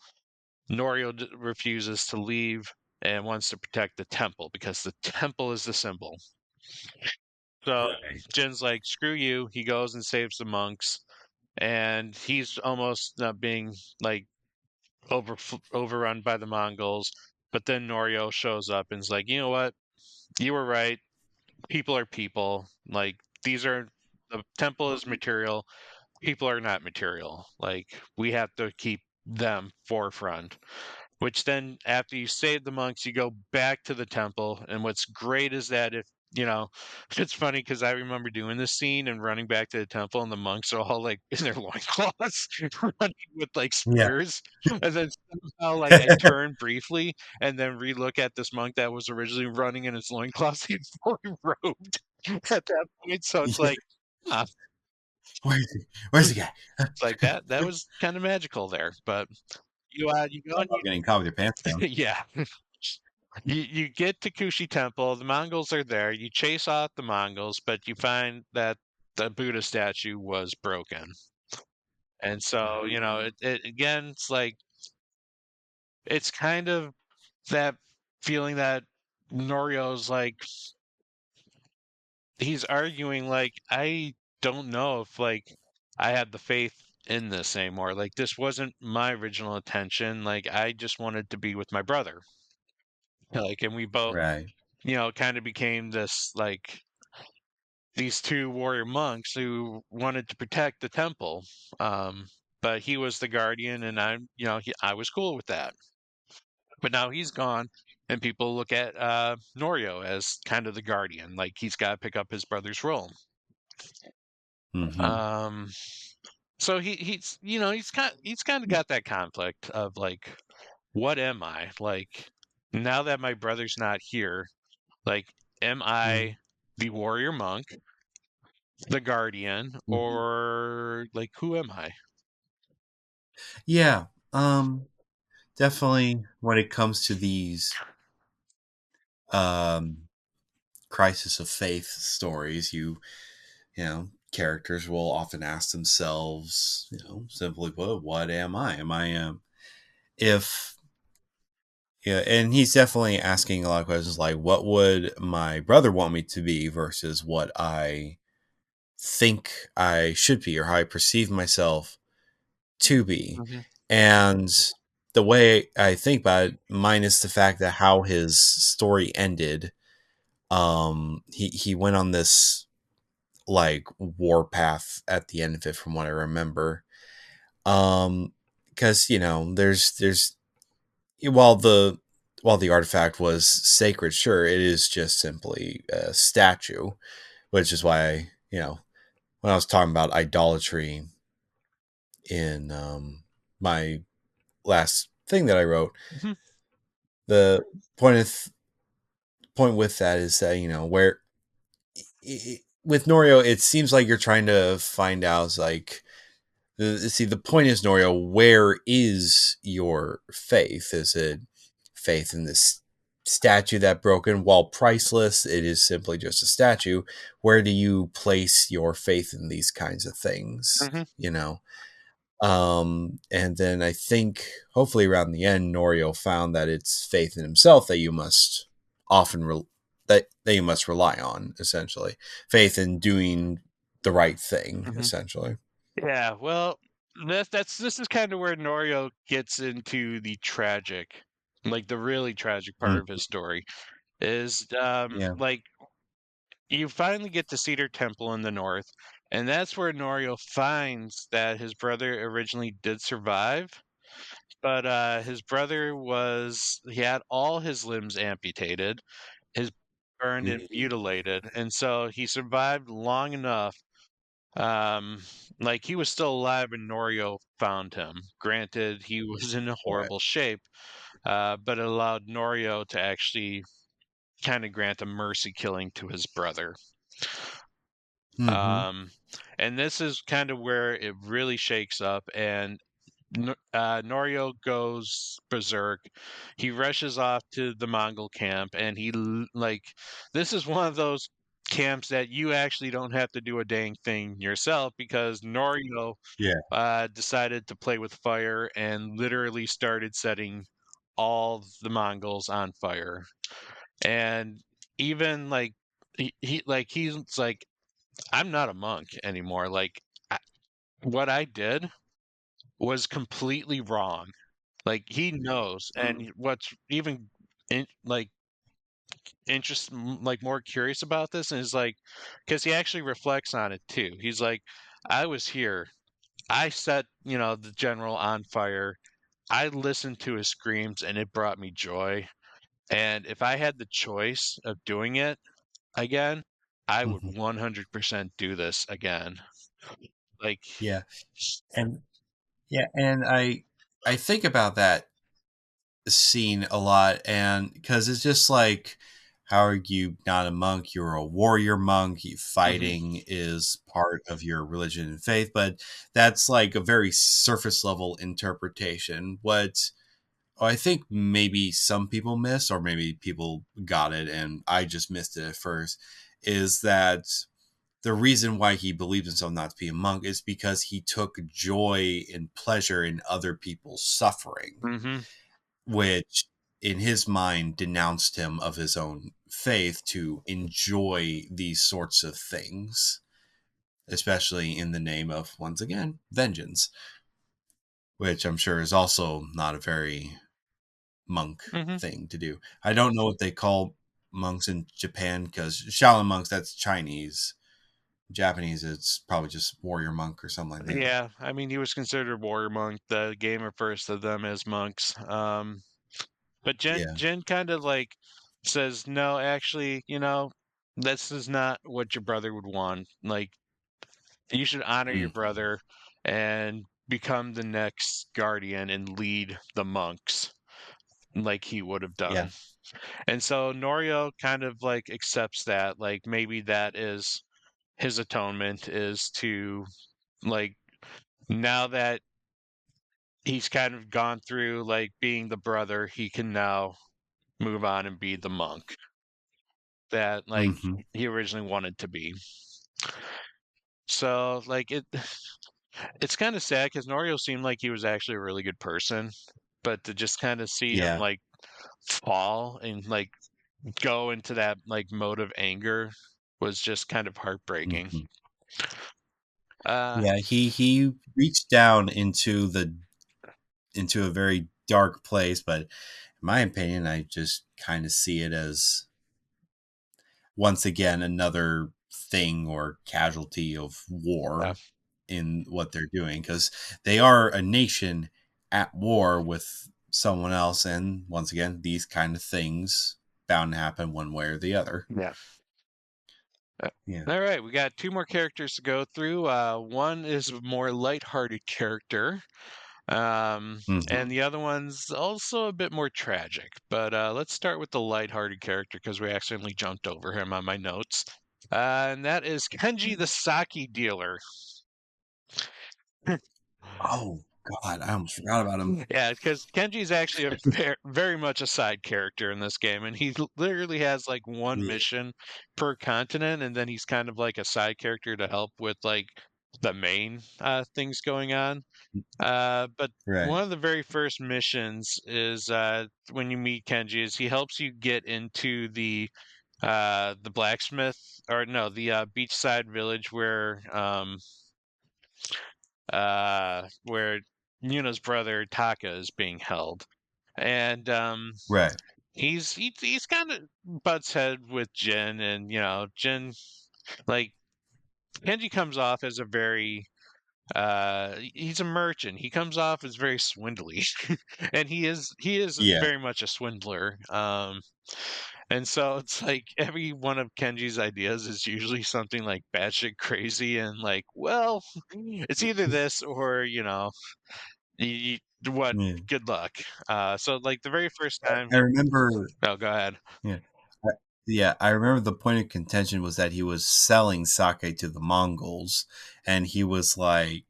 Norio refuses to leave and wants to protect the temple because the temple is the symbol. So Right. Jin's like, screw you. He goes and saves the monks, and he's almost not being like overrun by the Mongols. But then Norio shows up and is like, you know what? You were right. People are people. Like the temple is material. People are not material. Like we have to keep them forefront. Which then, after you save the monks, you go back to the temple. And what's great is that if it's funny because I remember doing this scene and running back to the temple, and the monks are all like in their loincloths, running with like Yeah. spears. And then somehow, like, I turn briefly and then relook at this monk that was originally running in his loincloths. He's fully robed at that point. So it's Yeah. like, ah, Where's he? Where's the guy? it's like that was kind of magical there. But you go I and love getting caught with your pants down. yeah. You get to Kushi Temple, the Mongols are there. You chase off the Mongols, but you find that the Buddha statue was broken. And so, it again, it's like it's kind of that feeling that Norio's like he's arguing like I don't know if like I have the faith in this anymore. Like this wasn't my original intention. Like I just wanted to be with my brother. Like and we both, Right. kind of became this like these two warrior monks who wanted to protect the temple. Um, but he was the guardian, and I was cool with that. But now he's gone. and people look at Norio as kind of the guardian, like he's got to pick up his brother's role. Mm-hmm. Um, so he's kind of got that conflict of like, what am I? Like, now that my brother's not here, like, am I the warrior monk, the guardian, Mm-hmm. or like who am I? Yeah. Definitely when it comes to these um crisis of faith stories, characters will often ask themselves, simply put, what am I? Am I if yeah, and he's definitely asking a lot of questions like what would my brother want me to be versus what I think I should be or how I perceive myself to be. Hmm. And the way I think about it, minus the fact that how his story ended, he went on this like war path at the end of it from what I remember. Because there's while the while the artifact was sacred, sure, it is just simply a statue, which is why when I was talking about idolatry in my last thing that I wrote, Hmm. the point with that is that where with Norio, it seems like you're trying to find out like see the point is Norio, where is your faith? Is it faith in this statue that broken while priceless? It is simply just a statue. Where do you place your faith in these kinds of things? Hmm. And then I think hopefully around the end, Norio found that it's faith in himself that you must often that you must rely on. Essentially, faith in doing the right thing. Hmm. Essentially. Yeah, well, this is kind of where Norio gets into the tragic, like the really tragic part Mm, of his story is yeah. like you finally get to Cedar Temple in the north, and that's where Norio finds that his brother originally did survive, but his brother he had all his limbs amputated, his burned and Mhm. mutilated, and so he survived long enough. Um, like he was still alive when Norio found him. Granted, he was in a Right. horrible shape, but it allowed Norio to actually kind of grant a mercy killing to his brother. Hmm. Um, and this is kind of where it really shakes up, and Norio goes berserk. He rushes off to the Mongol camp, and like this is one of those camps that you actually don't have to do a dang thing yourself because Norio Yeah. decided to play with fire and literally started setting all the Mongols on fire. And even like he's like, I'm not a monk anymore. Like I, what I did was completely wrong. Like he knows, and what's even like like more curious about this is like, because he actually reflects on it too. He's like, I was here. I set the general on fire. I listened to his screams, and it brought me joy. And if I had the choice of doing it again, I would Hmm. 100% do this again. Like, Yeah. And yeah, and I think about that scene a lot, and because it's just like, how are you not a monk? You're a warrior monk. mhm, Fighting is part of your religion and faith, but that's like a very surface level interpretation. What I think maybe some people miss, or maybe people got it and I just missed it at first, is that the reason why he believed himself not to be a monk is because he took joy and pleasure in other people's suffering, mhm, which in his mind denounced him of his own faith to enjoy these sorts of things, especially in the name of, once again, vengeance, which I'm sure is also not a very monk mhm. thing to do. I don't know what they call monks in Japan because Shaolin monks, that's Chinese. Japanese, it's probably just warrior monk or something like that. Yeah, I mean, he was considered warrior monk. The game refers to them as monks. But Yeah. Jen kind of like says, no, actually, this is not what your brother would want. Like, you should honor your Mhm. brother and become the next guardian and lead the monks like he would have Yeah. done. And so Norio kind of like accepts that, like maybe that is his atonement, is to like, now that he's kind of gone through like being the brother, he can now move on and be the monk that like Mhm. he originally wanted to be. So like it's kind of sad because Norio seemed like he was actually a really good person, but to just kind of see him Yeah. like fall and like go into that like mode of anger was just kind of heartbreaking. Mhm. Uh, Yeah, he reached down into a very dark place, but in my opinion, I just kind of see it as once again another thing or casualty of yeah, war in what they're doing because they are a nation at war with someone else, and once again, these kind of things bound to happen one way or the other. yeah. Uh, Yeah. All right, we got two more characters to go through. One is a more lighthearted character, and Hmm. the other one's also a bit more tragic. But let's start with the lighthearted character because we accidentally jumped over him on my notes. And that is Kenji the sake dealer. Oh God, I almost forgot about him. Yeah, because Kenji's actually a very much a side character in this game, and he literally has like one Yeah. mission per continent, and then he's kind of like a side character to help with like the main things going on. But Right. one of the very first missions is when you meet Kenji, is he helps you get into the blacksmith, or no, the beachside village where Yuna's brother Taka is being held, and Right. he's kind of butts head with Jin, and Jin, like, Kenji comes off as a very he's a merchant. He comes off as very swindly, and he is Yeah. very much a swindler. And so it's like every one of Kenji's ideas is usually something like batshit crazy, and like, well, it's either this or you, what? Yeah. Good luck. So like the very first time. I remember. Oh, go ahead. Yeah. I, yeah, I remember the point of contention was that he was selling sake to the Mongols, and he was like,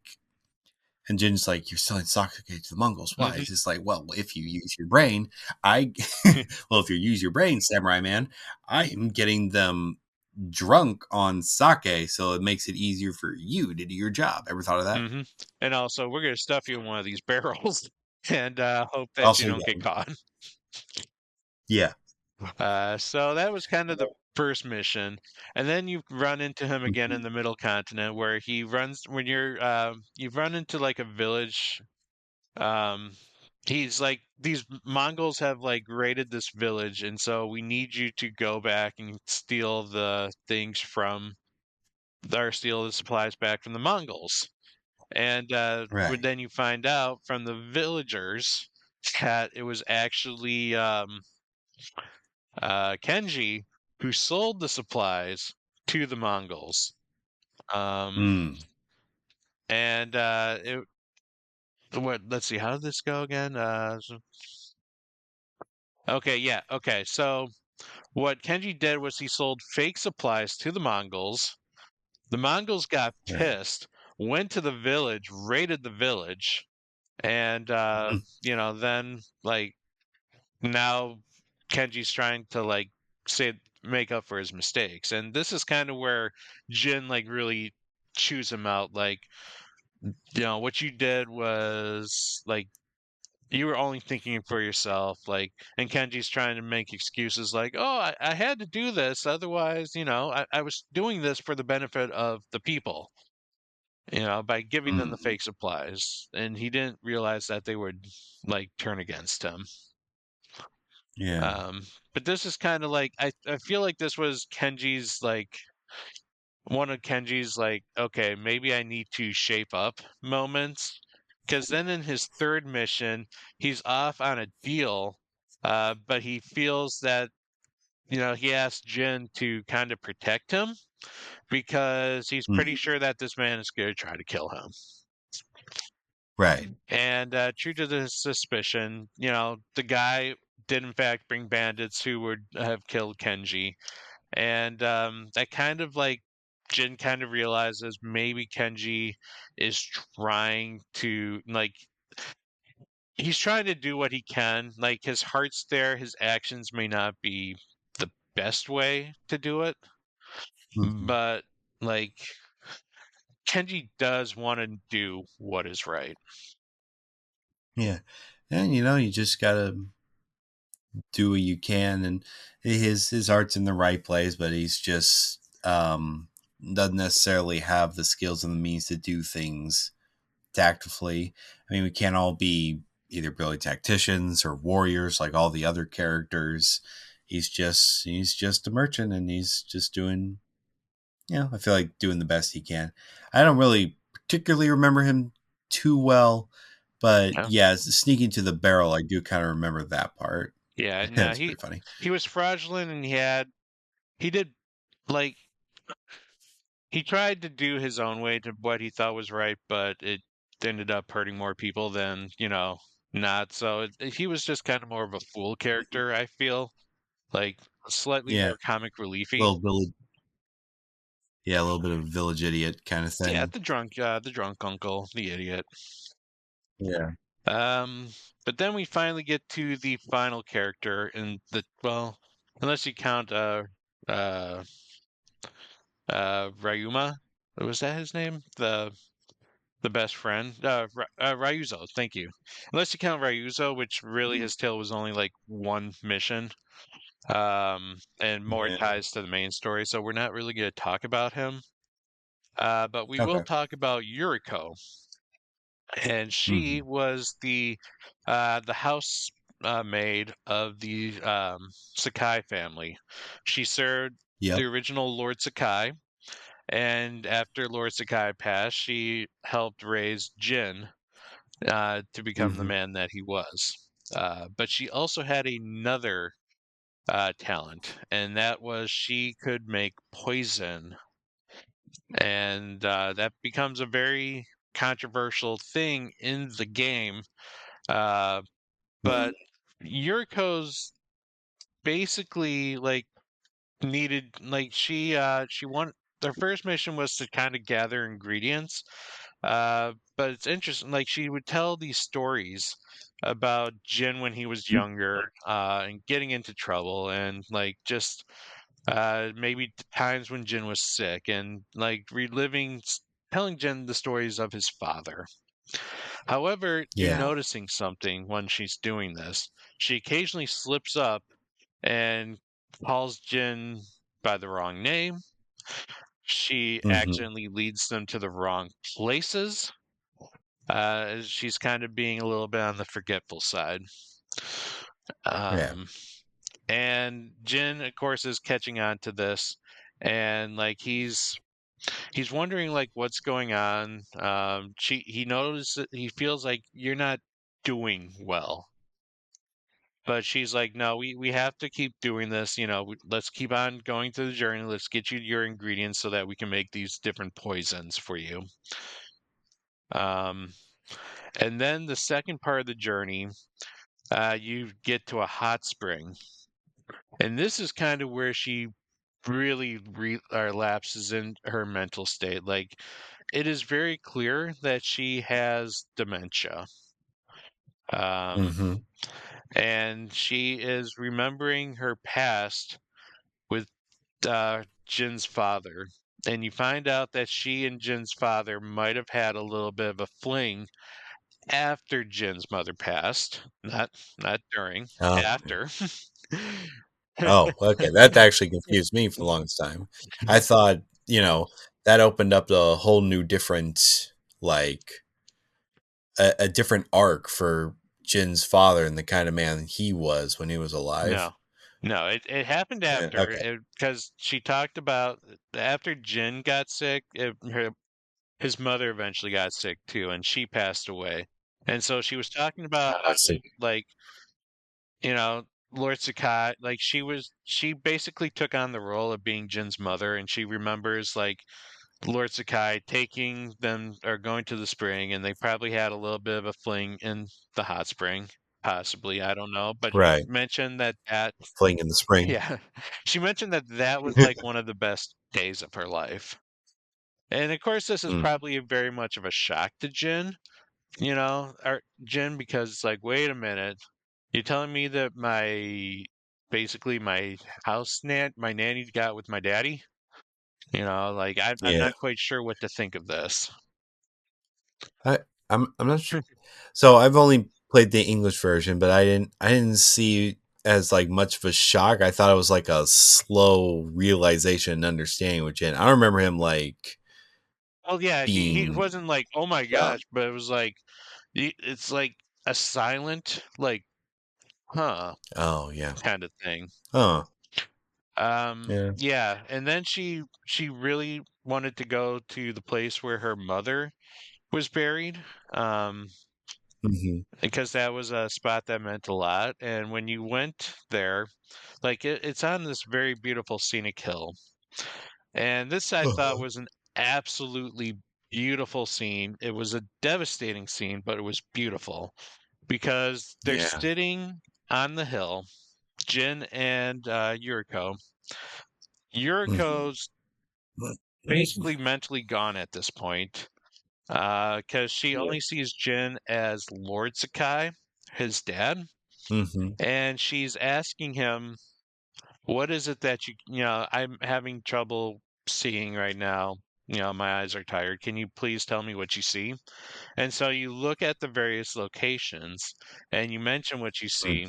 and Jin's like, "You're selling sake to the Mongols? Why?" Hmm. It's just like, "Well, if you use your brain, I, well, if you use your brain, Samurai Man, I am getting them drunk on sake, so it makes it easier for you to do your job." Ever thought of that? Hmm. And also, we're gonna stuff you in one of these barrels and hope that you Also, don't get yeah, caught. yeah, So that was kind of the first mission, and then you run into him again in mhm, the middle continent, where he runs when you run into like a village. Um, he's like, these Mongols have like raided this village, and so we need you to go back and steal the things from, or steal the supplies back from the Mongols. And right, then you find out from the villagers that it was actually Kenji who sold the supplies to the Mongols. Um, mm, and what? Let's see, how did this go again? Okay, yeah, okay. So what Kenji did was he sold fake supplies to the Mongols. The Mongols got right, pissed, went to the village, raided the village, and mm, then like now Kenji's trying to like say make up for his mistakes. And this is kind of where Jin like really chews him out, like, what you did was like you were only thinking for yourself, like, and Kenji's trying to make excuses like, oh, I had to do this, otherwise, I was doing this for the benefit of the people, by giving them the mm, fake supplies, and he didn't realize that they would like turn against him. yeah, Um, but this is kind of like, I feel like this was Kenji's like one of Kenji's like, okay, maybe I need to shape up moments. Because then in his third mission, he's off on a deal but he feels that he asked Jin to kind of protect him because he's pretty Mhm. sure that this man is going to try to kill him. Right. And true to the suspicion, the guy did in fact bring bandits who would have killed Kenji. And that kind of like Jin kind of realizes maybe Kenji is trying to he's trying to do what he can. Like his heart's there, his actions may not be the best way to do it, Mhm. but like Kenji does want to do what is right. Yeah. And you just gotta do what you can, and his heart's in the right place, but he's just doesn't necessarily have the skills and the means to do things tactfully. I mean, we can't all be either brilliant tacticians or warriors like all the other characters. He's just a merchant, and he's just doing, I feel like doing the best he can. I don't really particularly remember him too well, but Yeah, yeah, sneaking to the barrel, I do kind of remember that part. yeah. No, It's he pretty funny. he was fraudulent, and he did like he tried to do his own way to what he thought was right, but it ended up hurting more people than not. So he was just kind of more of a fool character. I feel like slightly Yeah, more comic reliefy. little village, yeah, a little bit of village idiot kind of Yeah, thing. the drunk uncle, the idiot. Yeah. Um, but then we finally get to the final character in unless you count uh Ryuma, was that his name? The best friend, Ryuzo. Thank you. Unless you count Ryuzo, which really his tale was only like one mission, and more Yeah. ties to the main story. So we're not really going to talk about him. But we will Okay. talk about Yuriko, and she Hmm. was the house maid of the Sakai family. She served the Yep. original Lord Sakai, and after Lord Sakai passed, she helped raise Jin to become the Hmm. man that he was. But she also had another talent, and that was she could make poison, and that becomes a very controversial thing in the game. Uh, but Yuriko's basically like needed like she wanted their first mission was to kind of gather ingredients. But it's interesting, like she would tell these stories about Jin when he was younger, and getting into trouble, and like just maybe times when Jin was sick, and like telling Jin the stories of his father. However, you're Yeah. noticing something when she's doing this. She occasionally slips up and calls Jin by the wrong name. She Hmm. accidentally leads them to the wrong places. She's kind of being a little bit on the forgetful side. Yeah. Um, and Jin, of course, is catching on to this, and like he's wondering like what's going on. He notices he feels like you're not doing well, but she's like, no, we have to keep doing this. Let's keep on going through the journey. Let's get you your ingredients so that we can make these different poisons for you. Um, and then the second part of the journey, you get to a hot spring, and this is kind of where she really lapses in her mental state. Like it is very clear that she has dementia. Um, Hmm. and she is remembering her past with Jin's father. And you find out that she and Jin's father might have had a little bit of a fling after Jin's mother passed, not during, Okay. after. Oh, okay. That actually confused me for the longest time. I thought, that opened up a whole new different, like, a different arc for Jin's father and the kind of man he was when he was alive. No, no, it happened Yeah, after okay. because she talked about after Jin got sick, his mother eventually got sick too, and she passed away. And so she was talking about I see. like you know, Lord Sakai, like she basically took on the role of being Jin's mother, and she remembers like Lord Sakai taking them or going to the spring, and they probably had a little bit of a fling in the hot spring, possibly. I don't know, but she Right. mentioned that Fling in the spring. yeah, she mentioned that was like one of the best days of her life. And of course, this is Mm, probably very much of a shock to Jin, or Jin, because it's like, wait a minute, you're telling me that basically my my nanny got with my daddy? Like I'm yeah. not quite sure what to think of this. I I'm not sure. So I've only played the English version, but I didn't see as like much of a shock. I thought it was like a slow realization and understanding with Jin. I don't remember him like Well, yeah, he being wasn't like, "Oh my shocked. gosh," but it was like it's like a silent like, "Huh," Oh yeah. kind of thing. Oh yeah. Yeah, and then she really wanted to go to the place where her mother was buried, Hmm. because that was a spot that meant a lot. And when you went there, like it's on this very beautiful scenic hill, and this I thought Uh-huh. was an absolutely beautiful scene. It was a devastating scene, but it was beautiful because they're Yeah. sitting on the hill, Jin and Yuriko. Yuriko's basically mentally gone at this point because she only sees Jin as Lord Sakai, his dad, Mm-hmm. and she's asking him, "What is it that I'm having trouble seeing right now? My eyes are tired. Can you please tell me what you see?" And so you look at the various locations and you mention what you see,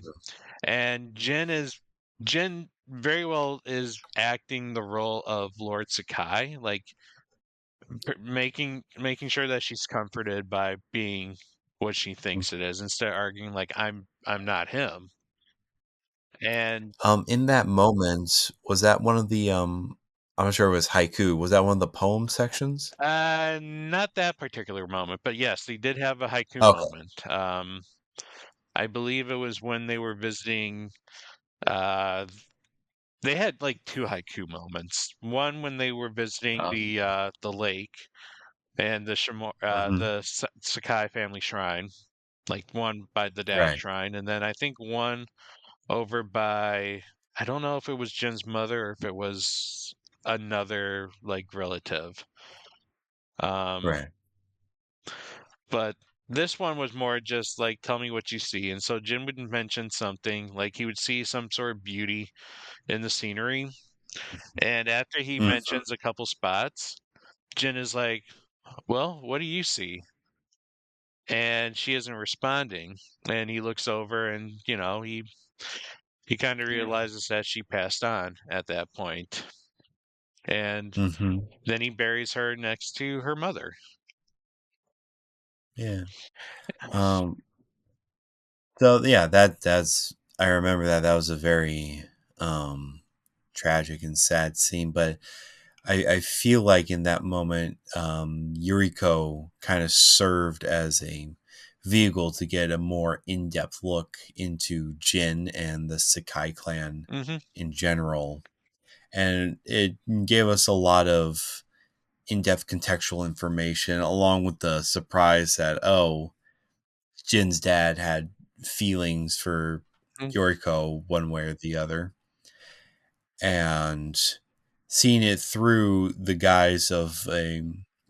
and Jin very well is acting the role of Lord Sakai, like making sure that she's comforted by being what she thinks it is, instead of arguing like I'm not him. And In that moment, was that one of the I'm not sure it was haiku. Was that one of the poem sections? not that particular moment, but yes, they did have a haiku Okay. moment. I believe it was when they were visiting. Uh, they had like two haiku moments. One when they were visiting the lake and Hmm. the Sakai family shrine, like one by the dad Right. shrine, and then I think one over by, I don't know if it was Jin's mother or if it was another like relative. Um, Right. but this one was more just like, tell me what you see. And so Jin would mention something, like he would see some sort of beauty in the scenery. And after he Hmm. mentions a couple spots, Jin is like, well, what do you see? And she isn't responding. And he looks over and, he kind of realizes that she passed on at that point. And Hmm. then he buries her next to her mother. Yeah. Um. So yeah, that's I remember that that was a very um tragic and sad scene, but I feel like in that moment, Yuriko kind of served as a vehicle to get a more in depth look into Jin and the Sakai clan Hmm. in general. And it gave us a lot of in depth contextual information, along with the surprise that, oh, Jin's dad had feelings for Yoriko one way or the other. And seeing it through the guise of a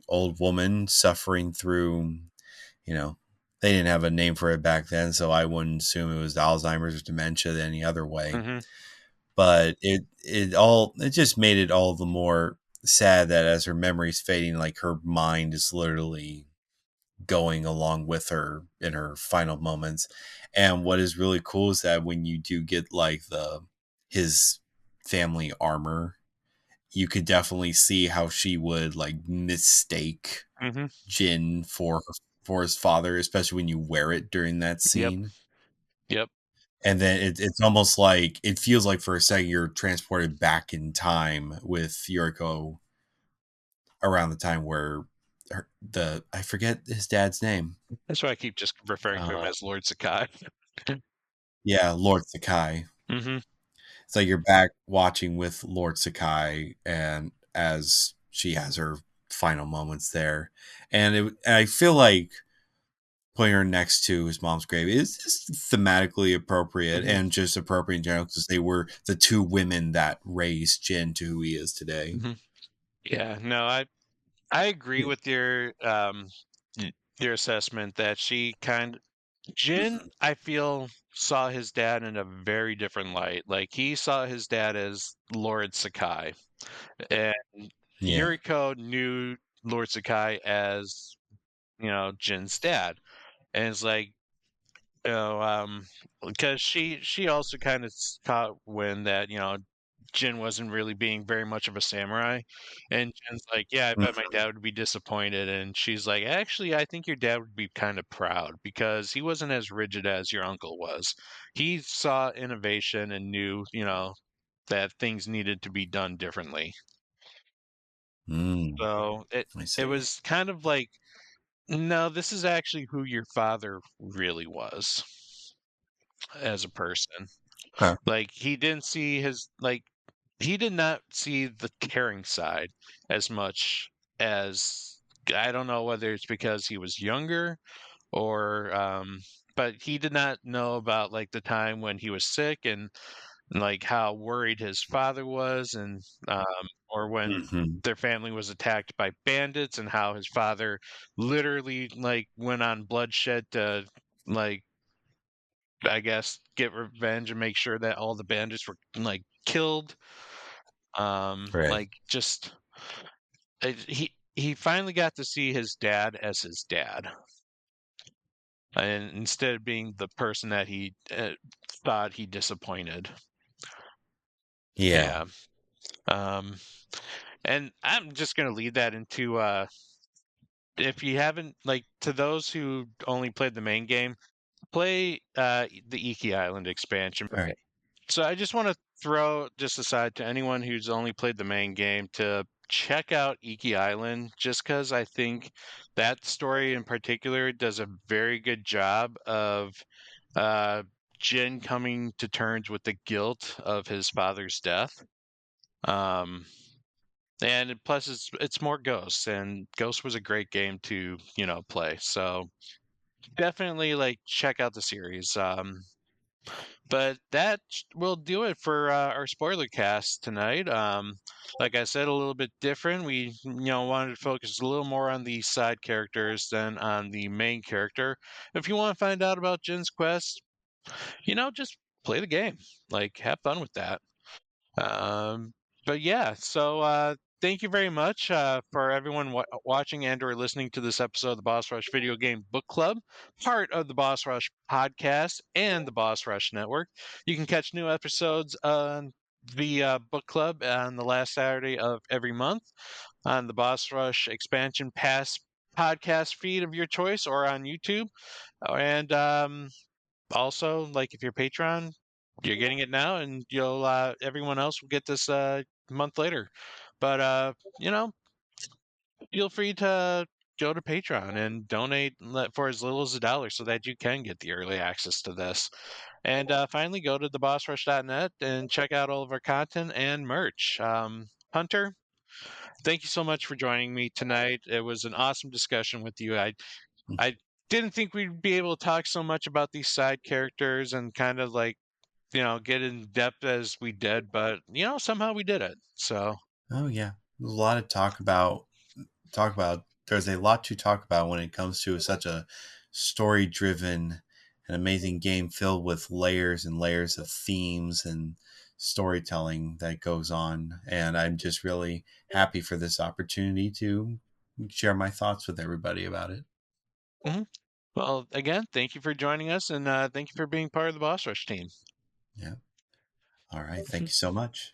old woman suffering through, you know, they didn't have a name for it back then, so I wouldn't assume it was Alzheimer's or dementia any other way. Hmm. But it just made it all the more sad that as her memory's fading, like her mind is literally going along with her in her final moments. And what is really cool is that when you do get like the his family armor, you could definitely see how she would like mistake Hmm. Jin for his father, especially when you wear it during that Yep. scene. Yep. And then it's almost like it feels like for a second you're transported back in time with Yuriko around the time where the I forget his dad's name. That's why I keep just referring to him Uh, as Lord Sakai. Yeah, Lord Sakai. Mm-hmm. It's like you're back watching with Lord Sakai, and as she has her final moments there, and I feel like putting her next to his mom's grave is just thematically appropriate Mm-hmm. and just appropriate in general because they were the two women that raised Jin to who he is today. Mm-hmm. Yeah, no, I agree Yeah. with your assessment that Jin, I feel, saw his dad in a very different light. Like he saw his dad as Lord Sakai, and Yeah. Yuriko knew Lord Sakai as, Jin's dad. And it's like, because she also kind of caught wind that, Jin wasn't really being very much of a samurai. And Jin's like, yeah, I bet my Mhm. dad would be disappointed. And she's like, actually, I think your dad would be kind of proud because he wasn't as rigid as your uncle was. He saw innovation and knew, that things needed to be done differently. Mm, So I it see. was kind of like, no, this is actually who your father really was as a person. Okay. Like he did not see the caring side as much as, I don't know whether it's because he was younger or but he did not know about like the time when he was sick and like how worried his father was and or when Hmm. their family was attacked by bandits and how his father literally like went on bloodshed to like, I guess, get revenge and make sure that all the bandits were like killed. Right. Like just he finally got to see his dad as his dad, and instead of being the person that he thought he disappointed. Yeah. Yeah. Um, and I'm just gonna lead that into if you haven't, like, to those who only played the main game, play the Iki Island expansion. All right. So I just want to throw just aside to anyone who's only played the main game to check out Iki Island, just because I think that story in particular does a very good job of uh, Jin coming to terms with the guilt of his father's death. Um, and plus, it's more Ghosts, and Ghost was a great game to play. So definitely like check out the series. But that will do it for our spoiler cast tonight. Like I said, a little bit different. We, wanted to focus a little more on the side characters than on the main character. If you want to find out about Jin's quest, just play the game. Like, have fun with that. Um, but yeah, so thank you very much for everyone watching and/or listening to this episode of the Boss Rush Video Game Book Club, part of the Boss Rush podcast and the Boss Rush Network. You can catch new episodes on the book club on the last Saturday of every month on the Boss Rush Expansion Pass podcast feed of your choice or on YouTube. And also, like if you're Patreon, you're getting it now, and you'll everyone else will get this month later. But feel free to go to Patreon and donate for as little as $1 so that you can get the early access to this. And finally, go to thebossrush.net and check out all of our content and merch. Hunter, thank you so much for joining me tonight. It was an awesome discussion with you. I didn't think we'd be able to talk so much about these side characters and kind of like, get in depth as we did, but somehow we did it. So, Oh yeah. There's a lot to talk about. There's a lot to talk about when it comes to such a story driven and amazing game filled with layers and layers of themes and storytelling that goes on. And I'm just really happy for this opportunity to share my thoughts with everybody about it. mhm. Well, again, thank you for joining us, and thank you for being part of the Boss Rush team. Yeah. All right. Thank Mhm. you so much.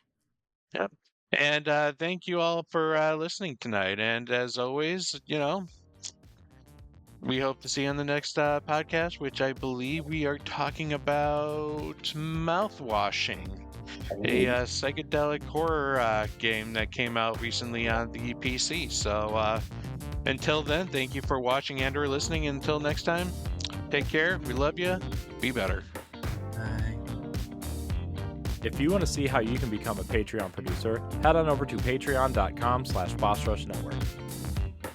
Yep. And thank you all for listening tonight. And as always, we hope to see you on the next podcast, which I believe we are talking about mouthwashing, a psychedelic horror game that came out recently on the PC. So until then, thank you for watching and or listening. Until next time, take care. We love you. Be better. Bye. If you want to see how you can become a Patreon producer, head on over to patreon.com/BossRushNetwork.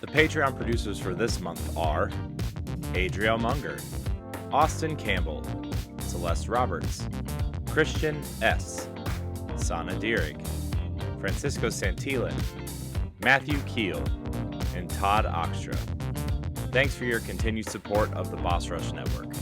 The Patreon producers for this month are Adriel Munger, Austin Campbell, Celeste Roberts, Christian S., Sana Dierig, Francisco Santillan, Matthew Keel, and Todd Oxtra. Thanks for your continued support of the Boss Rush Network.